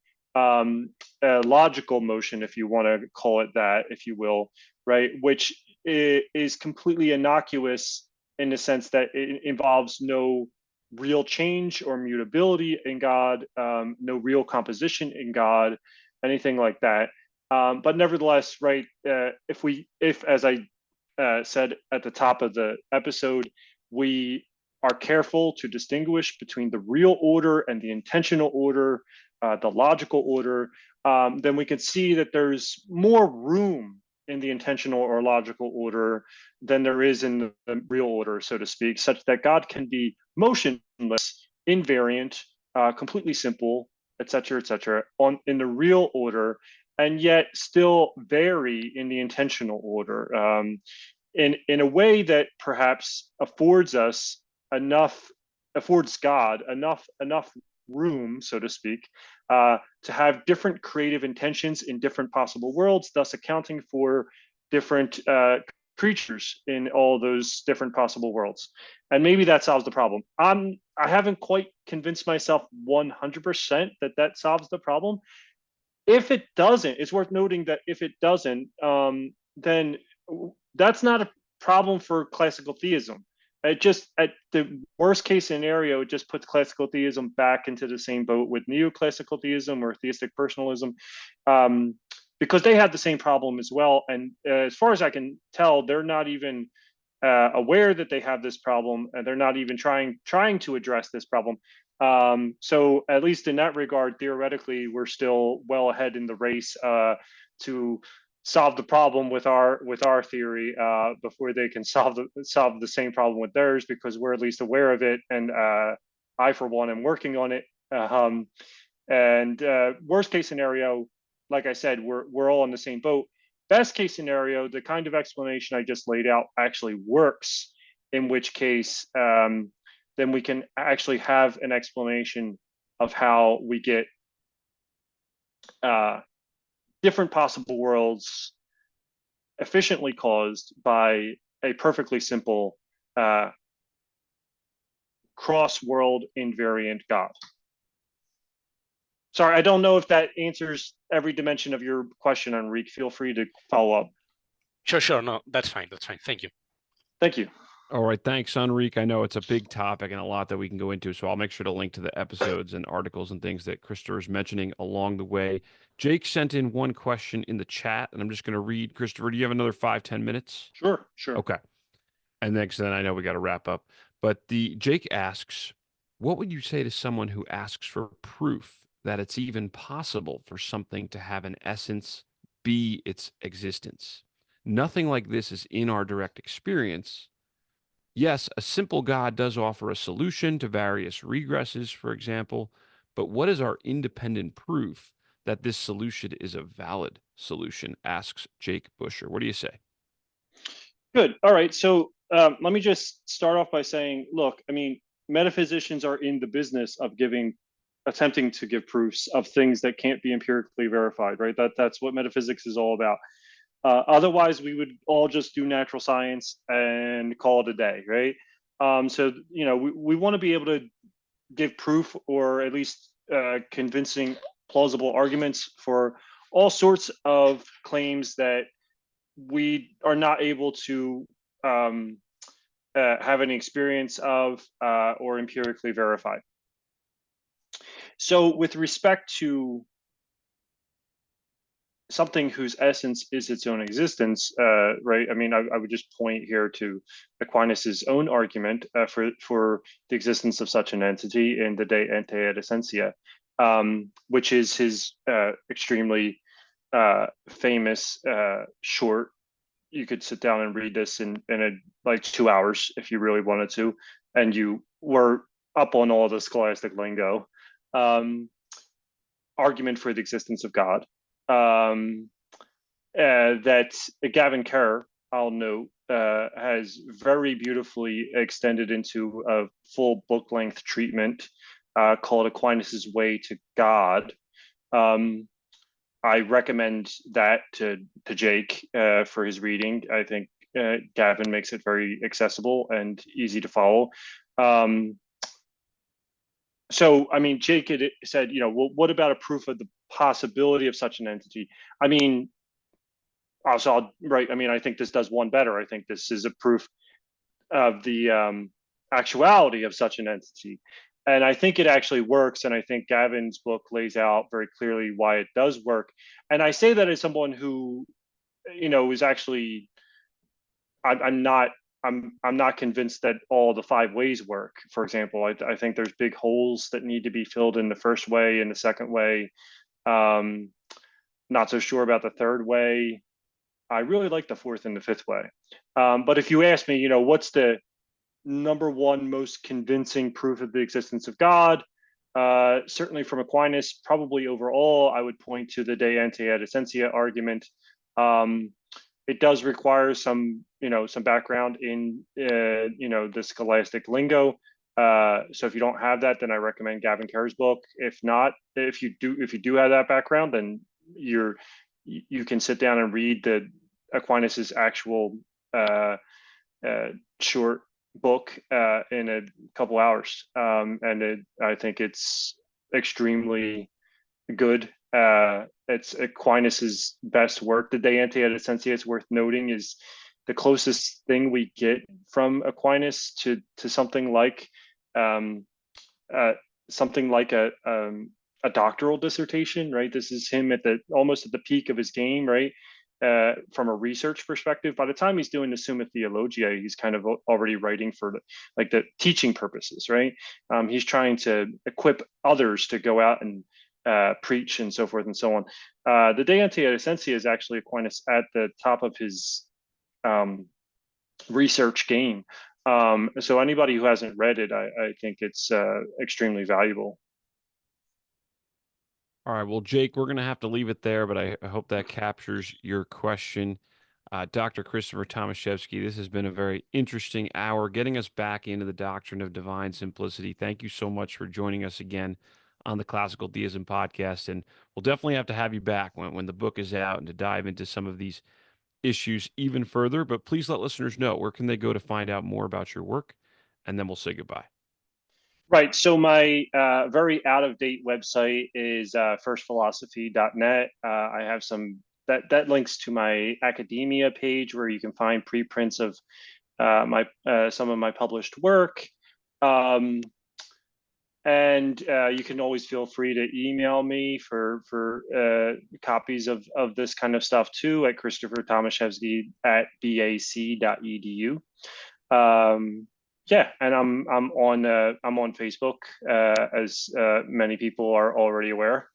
logical motion, if you want to call it that, if you will, right? Which is completely innocuous in the sense that it involves no real change or mutability in God, no real composition in God, anything like that. But nevertheless, right, if as I said at the top of the episode, we are careful to distinguish between the real order and the intentional order, the logical order, then we can see that there's more room in the intentional or logical order than there is in the real order, so to speak, such that God can be motionless, invariant, completely simple, etc., in the real order, and yet still vary in the intentional order, in a way that perhaps affords God enough room, so to speak, to have different creative intentions in different possible worlds, thus accounting for different creatures in all those different possible worlds. And maybe that solves the problem. I haven't quite convinced myself 100% that solves the problem. If it doesn't, it's worth noting that if it doesn't, then that's not a problem for classical theism. It just, at the worst case scenario, it just puts classical theism back into the same boat with neoclassical theism or theistic personalism, because they have the same problem as well. And as far as I can tell, they're not even aware that they have this problem, and they're not even trying to address this problem. So at least in that regard, theoretically, we're still well ahead in the race to solve the problem with our theory before they can solve the same problem with theirs, because we're at least aware of it, and I for one am working on it. And worst case scenario, like I said, we're all in the same boat. Best case scenario, the kind of explanation I just laid out actually works, in which case then we can actually have an explanation of how we get different possible worlds efficiently caused by a perfectly simple cross-world invariant God. Sorry, I don't know if that answers every dimension of your question, Enrique. Feel free to follow up. Sure. No, that's fine. Thank you. Thank you. All right. Thanks, Enrique. I know it's a big topic and a lot that we can go into, so I'll make sure to link to the episodes and articles and things that Christopher is mentioning along the way. Jake sent in one question in the chat, and I'm just going to read. Christopher, do you have another 5-10 minutes? Sure. Okay. And next, then I know we got to wrap up. But Jake asks, what would you say to someone who asks for proof that it's even possible for something to have an essence be its existence? Nothing like this is in our direct experience. Yes, a simple God does offer a solution to various regresses, for example, but what is our independent proof that this solution is a valid solution, asks Jake Busher. What do you say? Good. All right. So let me just start off by saying, look, I mean, metaphysicians are in the business of attempting to give proofs of things that can't be empirically verified, right? That's what metaphysics is all about. Otherwise, we would all just do natural science and call it a day, right? So, we want to be able to give proof, or at least convincing, plausible arguments for all sorts of claims that we are not able to have any experience of or empirically verify. So with respect to something whose essence is its own existence, right? I mean, I would just point here to Aquinas's own argument for the existence of such an entity in the De Ente et Essentia, which is his extremely famous short. You could sit down and read this in like 2 hours if you really wanted to, and you were up on all the scholastic lingo. Argument for the existence of God. That Gavin Kerr, I'll note, has very beautifully extended into a full book-length treatment called Aquinas's Way to God. I recommend that to Jake for his reading. I think Gavin makes it very accessible and easy to follow. So, I mean, Jake had said, well, what about a proof of the possibility of such an entity? I mean, right. I mean, I think this does one better. I think this is a proof of the actuality of such an entity. And I think it actually works. And I think Gavin's book lays out very clearly why it does work. And I say that as someone who, is actually, I'm not convinced that all the 5 ways work. For example, I think there's big holes that need to be filled in the first way and the second way. Not so sure about the third way. I really like the fourth and the fifth way. But if you ask me, what's the number one most convincing proof of the existence of God? Certainly from Aquinas, probably overall, I would point to the De Ente et Essentia argument. It does require some background in, the scholastic lingo. So if you don't have that, then I recommend Gavin Kerr's book. If not, if you do have that background, then you can sit down and read the Aquinas's actual short book in a couple hours. And I think it's extremely good. It's Aquinas's best work. The De Ente et Essentia, it's worth noting, is the closest thing we get from Aquinas to something like a doctoral dissertation, right? This is him almost at the peak of his game, right? From a research perspective. By the time he's doing the Summa Theologia, he's kind of already writing for the teaching purposes, right? He's trying to equip others to go out and preach and so forth and so on. The De Ente et Essentia is actually Aquinas at the top of his research game. So anybody who hasn't read it, I think it's extremely valuable. All right. Well, Jake, we're going to have to leave it there, but I hope that captures your question. Dr. Christopher Tomaszewski, this has been a very interesting hour, getting us back into the doctrine of divine simplicity. Thank you so much for joining us again on the Classical Theism Podcast. And we'll definitely have to have you back when the book is out and to dive into some of these issues even further. But please let listeners know, where can they go to find out more about your work? And then we'll say goodbye. Right. So my very out-of-date website is firstphilosophy.net. I have that links to my academia page where you can find preprints of some of my published work. And you can always feel free to email me for copies of this kind of stuff too at christophertomaszewski@bac.edu. Yeah, and I'm on Facebook, as many people are already aware.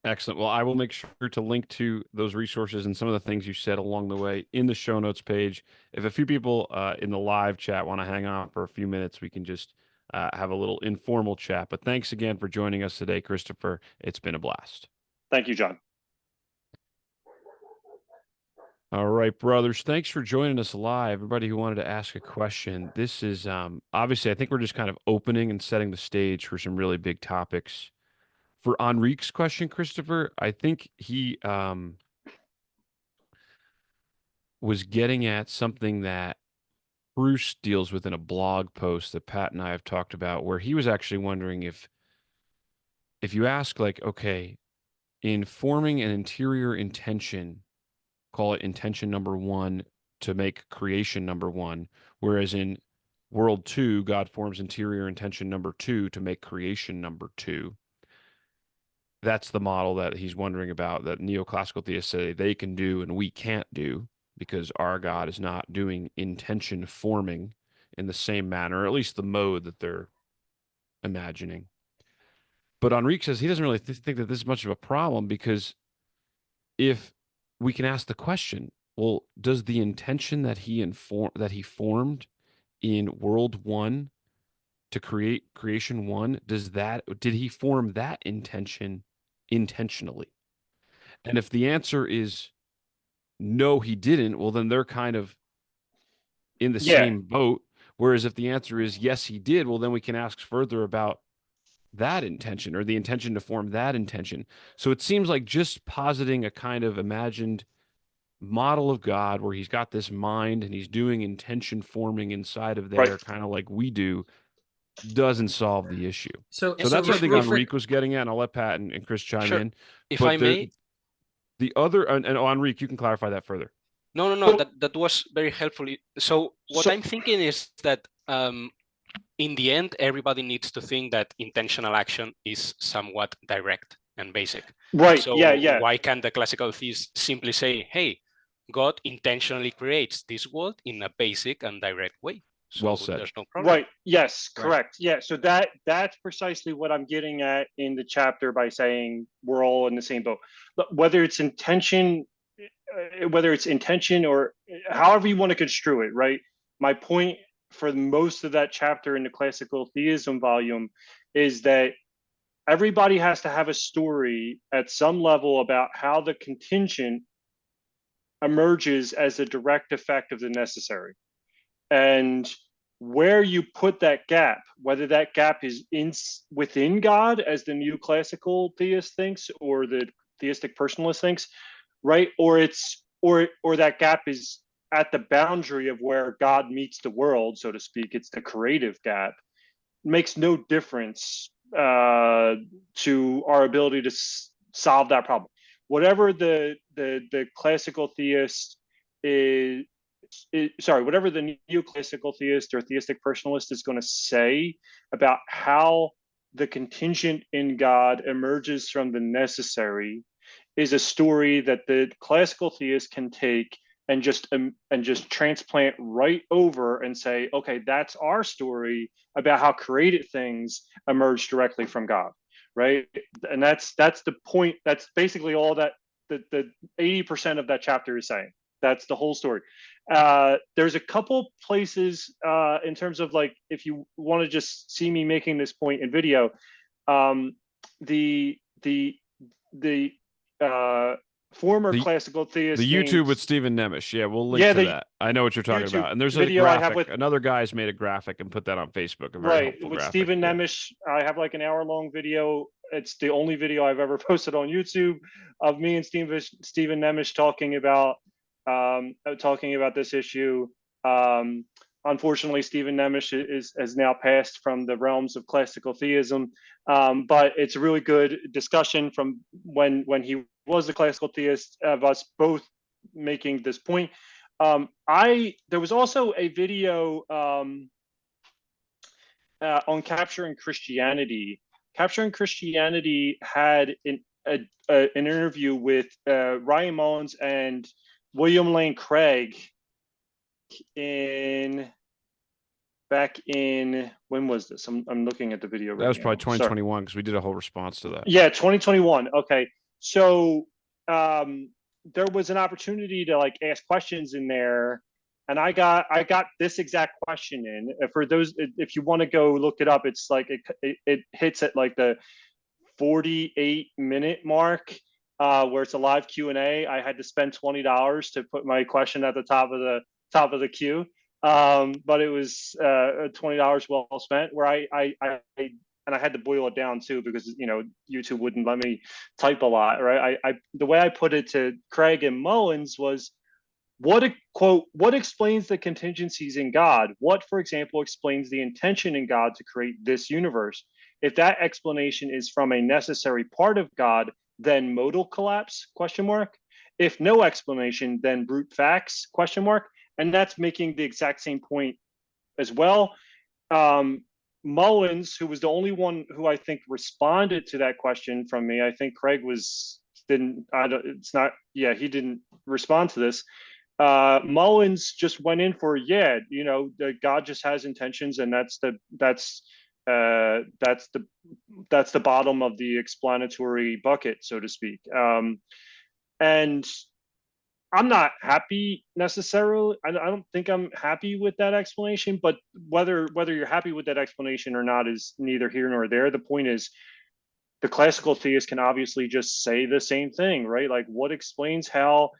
Excellent. Well, I will make sure to link to those resources and some of the things you said along the way in the show notes page. If a few people in the live chat want to hang on for a few minutes, we can just have a little informal chat. But thanks again for joining us today, Christopher. It's been a blast. Thank you, John. All right, brothers. Thanks for joining us live. Everybody who wanted to ask a question. This is obviously, I think we're just kind of opening and setting the stage for some really big topics. For Enrique's question, Christopher, I think he was getting at something that Bruce deals with in a blog post that Pat and I have talked about, where he was actually wondering if you ask, like, okay, in forming an interior intention, call it intention number one to make creation number one, whereas in world two, God forms interior intention number two to make creation number two. That's the model that he's wondering about, that neoclassical theists say they can do and we can't do, because our God is not doing intention forming in the same manner, or at least the mode that they're imagining. But Enrique says he doesn't really think that this is much of a problem, because if we can ask the question, well, does the intention that he formed in world one to create creation one, did he form that intention intentionally? And if the answer is no, he didn't, well, then they're kind of in the same boat. Whereas if the answer is yes, he did, well, then we can ask further about that intention, or the intention to form that intention. So it seems like just positing a kind of imagined model of God where he's got this mind and he's doing intention forming inside of there, kind of like we do, doesn't solve the issue. So that's what I think Enrique was getting at, and I'll let Pat and Chris chime in. If I may. The other, and Enrique, you can clarify that further. No, that was very helpful. So what I'm thinking is that in the end, everybody needs to think that intentional action is somewhat direct and basic. Right. So why can't the classical theists simply say, hey, God intentionally creates this world in a basic and direct way? So well said. There's no problem. Right. Yes, correct. Right. Yeah. So that's precisely what I'm getting at in the chapter by saying we're all in the same boat. But whether it's intention or however you want to construe it, right? My point for most of that chapter in the Classical Theism volume is that everybody has to have a story at some level about how the contingent emerges as a direct effect of the necessary. And where you put that gap, whether that gap is within God, as the new classical theist thinks, or the theistic personalist thinks, right? Or that gap is at the boundary of where God meets the world, so to speak. It's the creative gap. It makes no difference to our ability to solve that problem. Whatever the classical theist whatever the neoclassical theist or theistic personalist is going to say about how the contingent in God emerges from the necessary is a story that the classical theist can take and just transplant right over and say, okay, that's our story about how created things emerge directly from God, right? And that's the point. That's basically all that the 80% of that chapter is saying. That's the whole story. There's a couple places in terms of, like, if you want to just see me making this point in video, the former classical theist, the YouTube with Stephen Nemish. Yeah, we'll link to that. I know what you're talking about. And there's a graphic. Another guy's made a graphic and put that on Facebook. Right, with Stephen Nemish, I have like an hour-long video. It's the only video I've ever posted on YouTube of me and Stephen Nemish talking about this issue. Unfortunately, Stephen Nemish has now passed from the realms of classical theism, but it's a really good discussion from when he was a classical theist, of us both making this point. There was also a video on Capturing Christianity. Capturing Christianity had an interview with Ryan Mullins and William Lane Craig back in, when was this? I'm looking at the video right now. That was probably 2021, because we did a whole response to that. Yeah, 2021. Okay. So there was an opportunity to like ask questions in there, and I got this exact question in. For those, if you want to go look it up, it's like it hits at like the 48-minute mark. where it's a live Q&A. I had to spend $20 to put my question at the top of the queue. But it was $20 well spent, where I had to boil it down too, because YouTube wouldn't let me type a lot, right? The way I put it to Craig and Mullins was, what explains the contingencies in God? What, for example, explains the intention in God to create this universe? If that explanation is from a necessary part of God, then modal collapse, ? If no explanation, then brute facts, ? And that's making the exact same point as well. Mullins, who was the only one who I think responded to that question from me, I think Craig he didn't respond to this. Mullins just went in for, God just has intentions, and that's the bottom of the explanatory bucket, so to speak. And I'm not happy necessarily. I don't think I'm happy with that explanation, but whether you're happy with that explanation or not is neither here nor there. The point is, the classical theist can obviously just say the same thing, right? Like, what explains how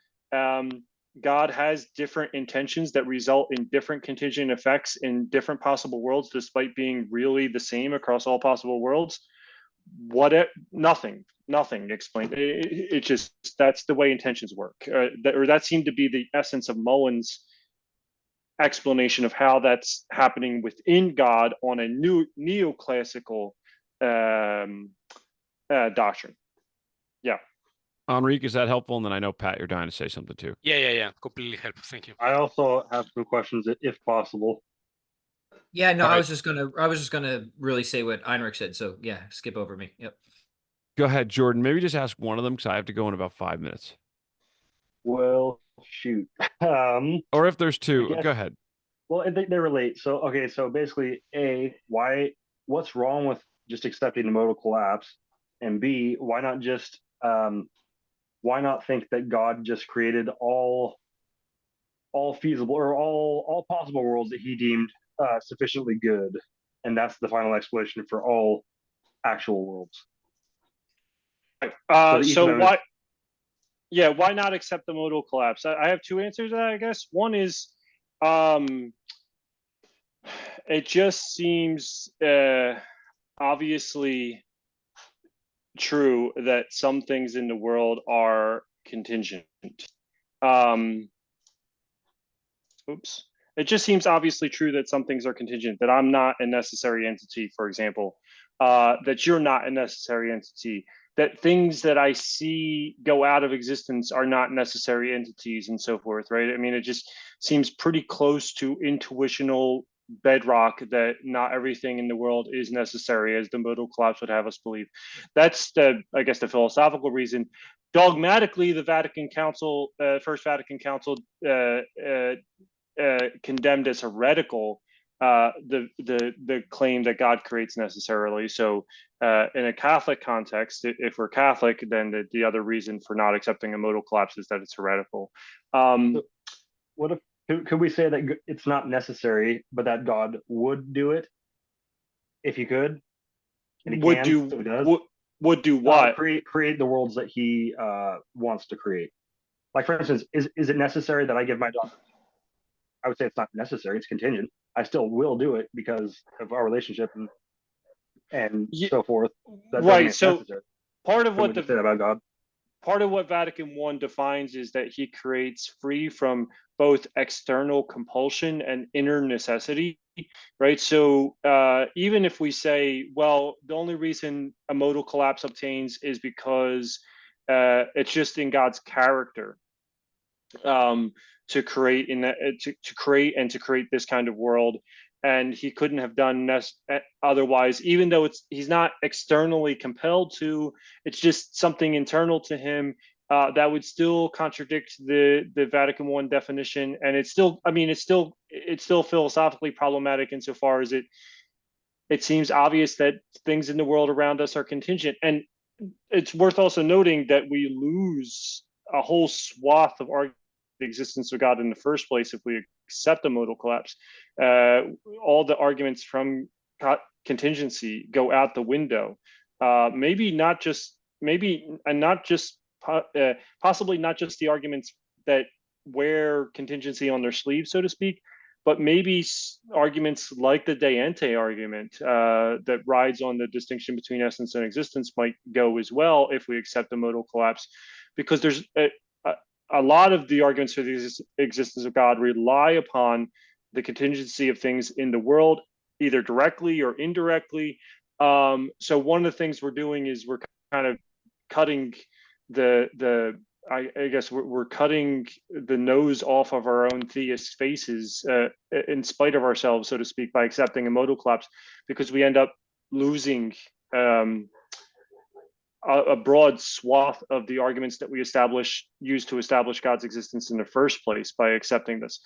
God has different intentions that result in different contingent effects in different possible worlds, despite being really the same across all possible worlds? Nothing explained. It just, that's the way intentions work. That seemed to be the essence of Mullins' explanation of how that's happening within God on a new neoclassical doctrine. Yeah. Enrique, is that helpful? And then I know, Pat, you're dying to say something too. Yeah. Completely helpful. Thank you. I also have some questions, if possible. Yeah, no, All I right. was just gonna really say what Heinrich said. So yeah, skip over me. Yep. Go ahead, Jordan. Maybe just ask one of them, because I have to go in about 5 minutes. Well, shoot. Or if there's two, guess- go ahead. Well, they relate. So, okay, so basically, A, what's wrong with just accepting the modal collapse? And B, why not think that God just created all feasible or all possible worlds that he deemed sufficiently good, and that's the final explanation for all actual worlds? Why not accept the modal collapse? I have two answers to that, I guess. One is, it just seems obviously true that some things in the world are contingent. It just seems obviously true that some things are contingent, that I'm not a necessary entity, for example, that you're not a necessary entity, that things that I see go out of existence are not necessary entities, and so forth, right? I mean, it just seems pretty close to intuitional bedrock that not everything in the world is necessary, as the modal collapse would have us believe. That's the philosophical reason. Dogmatically, the Vatican Council, First Vatican Council, condemned as heretical the claim that God creates necessarily. So in a Catholic context, if we're Catholic, then the other reason for not accepting a modal collapse is that it's heretical. What if, could we say that it's not necessary, but that God would do it if he could? And he would can, so he does? Would do what? Create the worlds that he wants to create. Like, for instance, is it necessary that I give my daughter? I would say it's not necessary. It's contingent. I still will do it because of our relationship and so forth. Right. So part of what Vatican I defines is that he creates free from both external compulsion and inner necessity, right? So even if we say, well, the only reason a modal collapse obtains is because it's just in God's character to create this kind of world, and he couldn't have done otherwise, even though he's not externally compelled to, it's just something internal to him. That would still contradict the Vatican I definition, and it's still philosophically problematic insofar as it seems obvious that things in the world around us are contingent. And it's worth also noting that we lose a whole swath of the existence of God in the first place if we accept the modal collapse. All the arguments from contingency go out the window. Maybe not just possibly not just the arguments that wear contingency on their sleeve, so to speak, but maybe arguments like the de ante argument that rides on the distinction between essence and existence might go as well if we accept the modal collapse, because there's a lot of the arguments for the existence of God rely upon the contingency of things in the world, either directly or indirectly. So one of the things we're doing is we're kind of cutting I guess we're cutting the nose off of our own theist faces in spite of ourselves, so to speak, by accepting a modal collapse, because we end up losing a broad swath of the arguments that we used to establish God's existence in the first place by accepting this.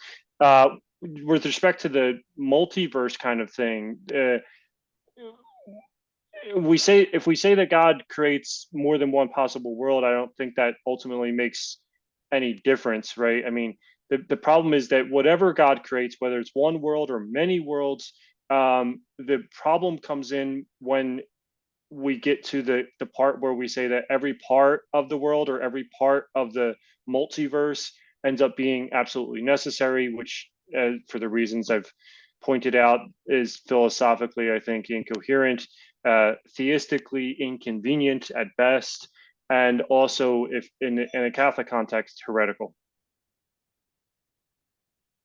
With respect to the multiverse kind of thing, if we say that God creates more than one possible world, I don't think that ultimately makes any difference, right? I mean, the problem is that whatever God creates, whether it's one world or many worlds, the problem comes in when we get to the part where we say that every part of the world or every part of the multiverse ends up being absolutely necessary, which for the reasons I've pointed out is philosophically, I think, incoherent, theistically inconvenient at best, and also, if in a Catholic context, heretical.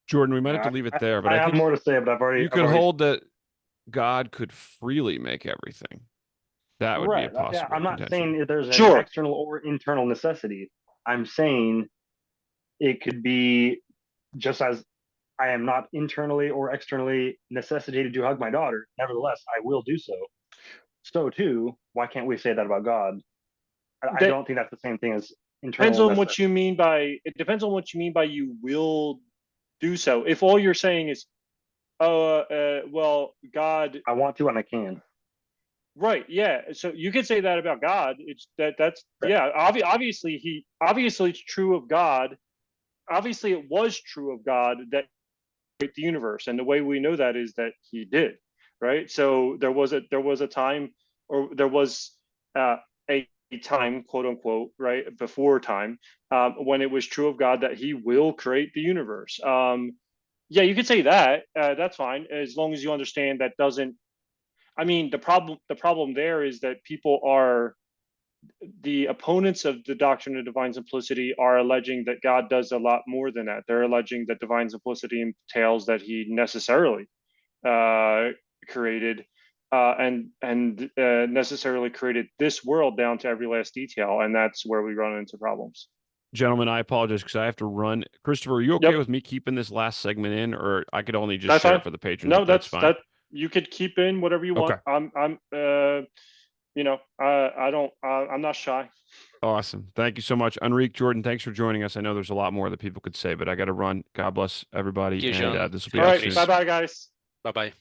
Jordan, we might have to leave it there, but I I have think more to say, but you could hold that God could freely make everything. That would be a possible I'm not contention. saying there's an external or internal necessity. I'm saying it could be just as I am not internally or externally necessitated to hug my daughter. Nevertheless, I will do so. So too, why can't we say that about God? I don't think that's the same thing as internal. Depends on what you mean by it. Depends on what you mean by you will do so. If all you're saying is, well, God, I want to and I can. Right. Yeah. So you could say that about God. It's that's right. Yeah. Obviously it's true of God. Obviously it was true of God that he created the universe, and the way we know that is that he did. Right. So there was a time, or there was a time, quote unquote, right, before time, when it was true of God that he will create the universe. Yeah, you could say that. That's fine, as long as you understand that doesn't. I mean, the problem there is that the opponents of the doctrine of divine simplicity are alleging that God does a lot more than that. They're alleging that divine simplicity entails that he necessarily created and necessarily created this world down to every last detail, and that's where we run into problems. Gentlemen, I apologize because I have to run. Christopher, are you okay with me keeping this last segment in, or I could only just share it for the patrons? No, that's fine. You could keep in whatever you want. I'm not shy. Awesome. Thank you so much. Enrique, Jordan, thanks for joining us. I know there's a lot more that people could say, but I got to run. God bless everybody. Thank you, and this will be all right. Bye-bye, guys. Bye-bye.